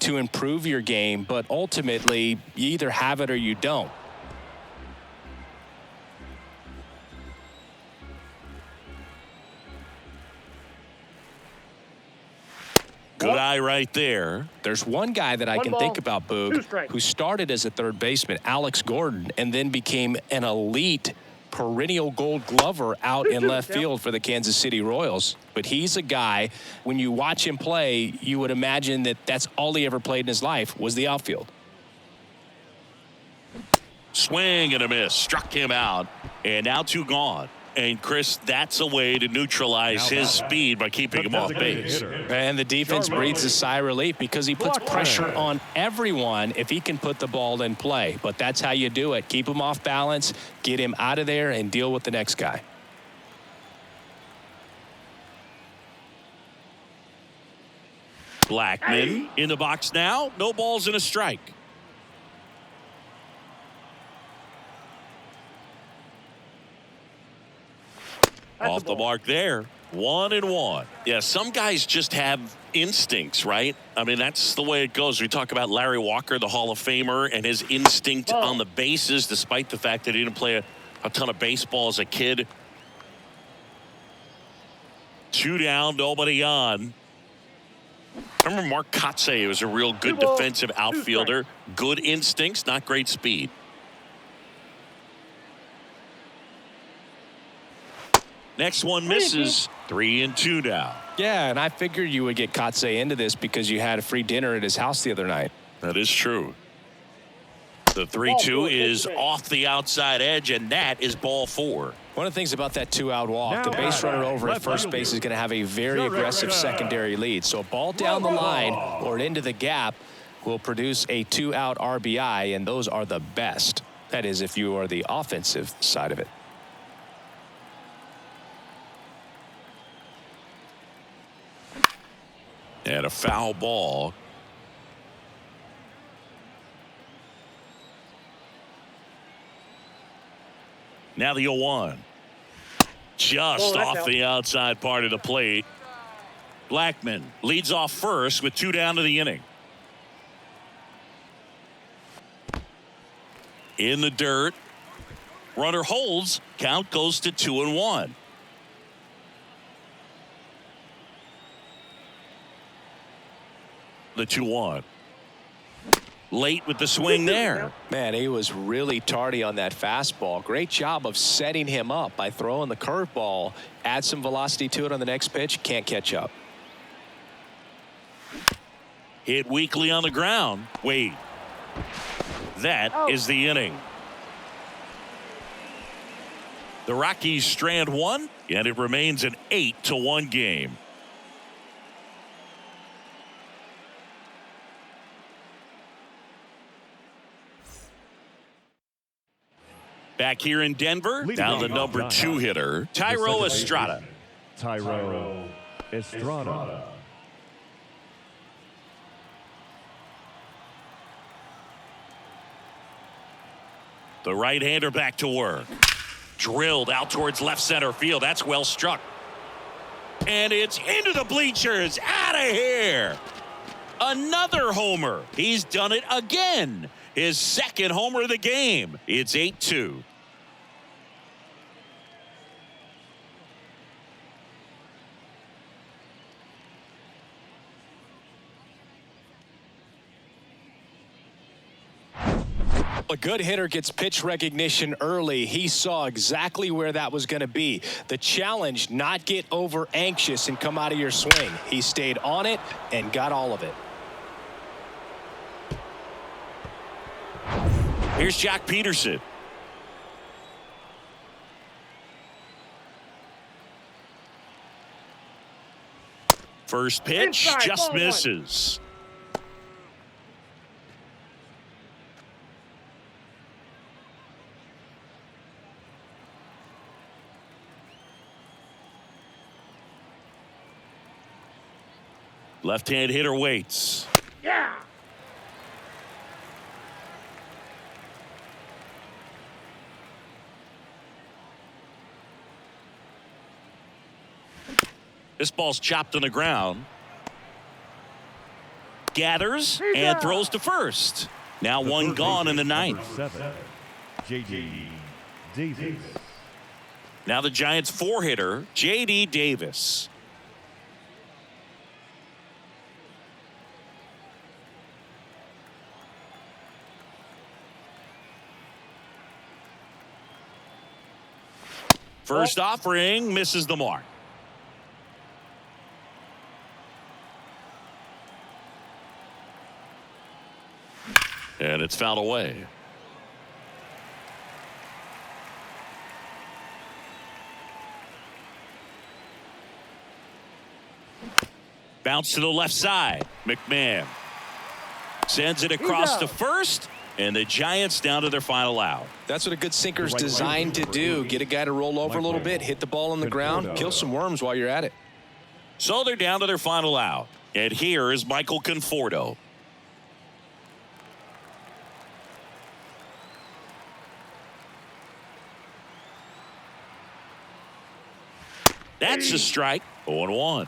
to improve your game, but ultimately you either have it or you don't. Good eye right there. There's one guy that I can think about, Boog, who started as a third baseman, Alex Gordon, and then became an elite perennial gold glover out in left field for the Kansas City Royals. But he's a guy, when you watch him play, you would imagine that that's all he ever played in his life was the outfield. Swing and a miss. Struck him out. And now 2 gone. And, Chris, that's a way to neutralize his speed by keeping him off base. And the defense breathes a sigh of relief because he puts pressure on everyone if he can put the ball in play. But that's how you do it. Keep him off balance, get him out of there, and deal with the next guy. Blackman in the box now. No balls and a strike. Off the mark there. 1-1. Yeah, some guys just have instincts, right? I mean, that's the way it goes. We talk about Larry Walker, the Hall of Famer, and his instinct on the bases, despite the fact that he didn't play a ton of baseball as a kid. 2 down, nobody on. I remember Mark Kotsay was a real good defensive outfielder. Good instincts, not great speed. Next one misses. 3-2 now. Yeah, and I figured you would get Kotsay into this because you had a free dinner at his house the other night. That is true. The 3-2 is off the outside edge, and that is ball 4. One of the things about that 2-out walk, the base runner over at first base is going to have a very aggressive secondary lead. So a ball down the line or into the gap will produce a 2-out RBI, and those are the best. That is, if you are the offensive side of it. And a foul ball. Now the 0-1. Just off the outside part of the plate. Blackman leads off first with 2 down to the inning. In the dirt. Runner holds. Count goes to 2-1. The 2-1. Late with the swing there. Man, he was really tardy on that fastball. Great job of setting him up by throwing the curveball. Add some velocity to it on the next pitch. Can't catch up. Hit weakly on the ground. Wait. That is the inning. The Rockies strand 1, and it remains an 8-1 game. Back here in Denver, now the number 2 hitter, Thairo Estrada. Thairo Estrada. The right-hander back to work. Drilled out towards left center field. That's well struck. And it's into the bleachers. Out of here. Another homer. He's done it again. His second homer of the game. It's 8-2. A good hitter gets pitch recognition early. He saw exactly where that was going to be. The challenge, not get over anxious and come out of your swing. He stayed on it and got all of it. Here's Jack Peterson. First pitch Inside, just ball misses. Left-hand hitter waits. Yeah. This ball's chopped on the ground. Gathers and throws to first. Now one gone in the ninth. 7, J.D. Davis. Now the Giants' four-hitter, J.D. Davis. First offering misses the mark. And it's fouled away. Bounce to the left side. McMahon sends it across to first, and the Giants down to their final out. That's what a good sinker's designed to do. Get a guy to roll over a little bit, hit the ball on the ground, kill some worms while you're at it. So they're down to their final out. And here is Michael Conforto. That's a strike. 0-1.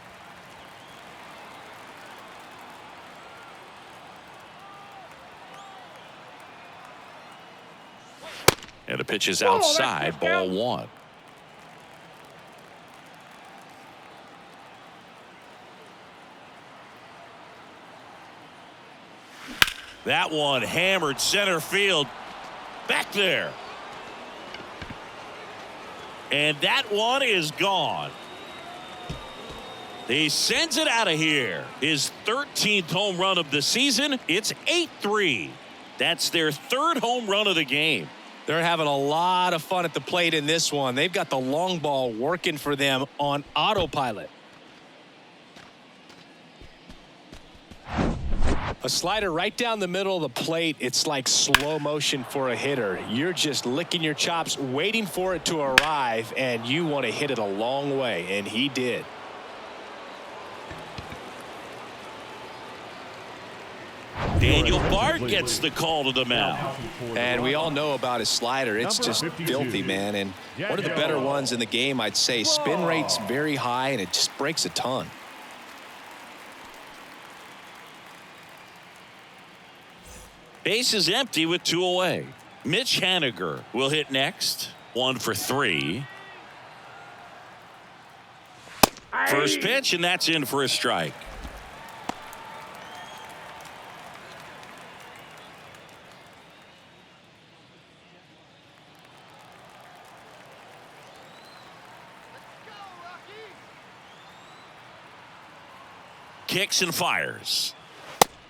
And the pitch is outside, ball one. That one hammered center field. Back there. And that one is gone. He sends it out of here. His 13th home run of the season. It's 8-3. That's their third home run of the game. They're having a lot of fun at the plate in this one. They've got the long ball working for them on autopilot. A slider right down the middle of the plate. It's like slow motion for a hitter. You're just licking your chops, waiting for it to arrive, and you want to hit it a long way, and he did. Daniel Bart gets the call to the mound. And we all know about his slider. It's just filthy, man. And one of the better ones in the game, I'd say. Spin rate's very high, and it just breaks a ton. Base is empty with 2 away. Mitch Haniger will hit next. 1 for 3. First pitch, and that's in for a strike. Kicks and fires.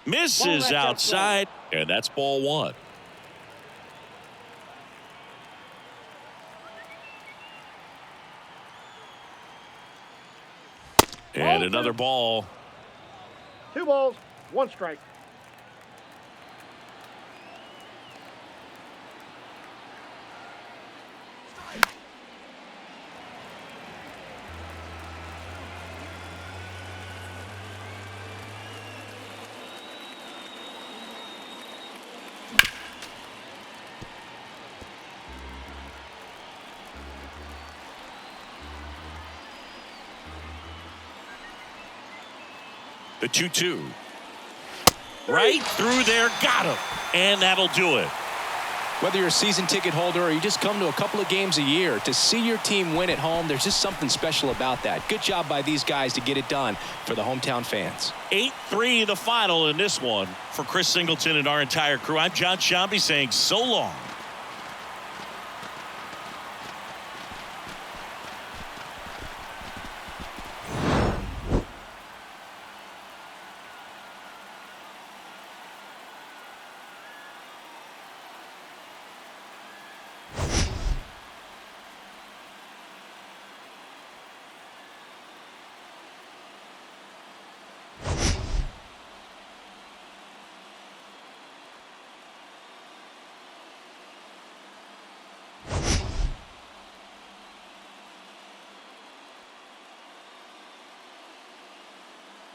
Misses outside, and that's ball one. And another ball. 2 balls, 1 strike. The 2-2. Right through there. Got him. And that'll do it. Whether you're a season ticket holder or you just come to a couple of games a year, to see your team win at home, there's just something special about that. Good job by these guys to get it done for the hometown fans. 8-3 the final in this one. For Chris Singleton and our entire crew, I'm John Shambi saying so long.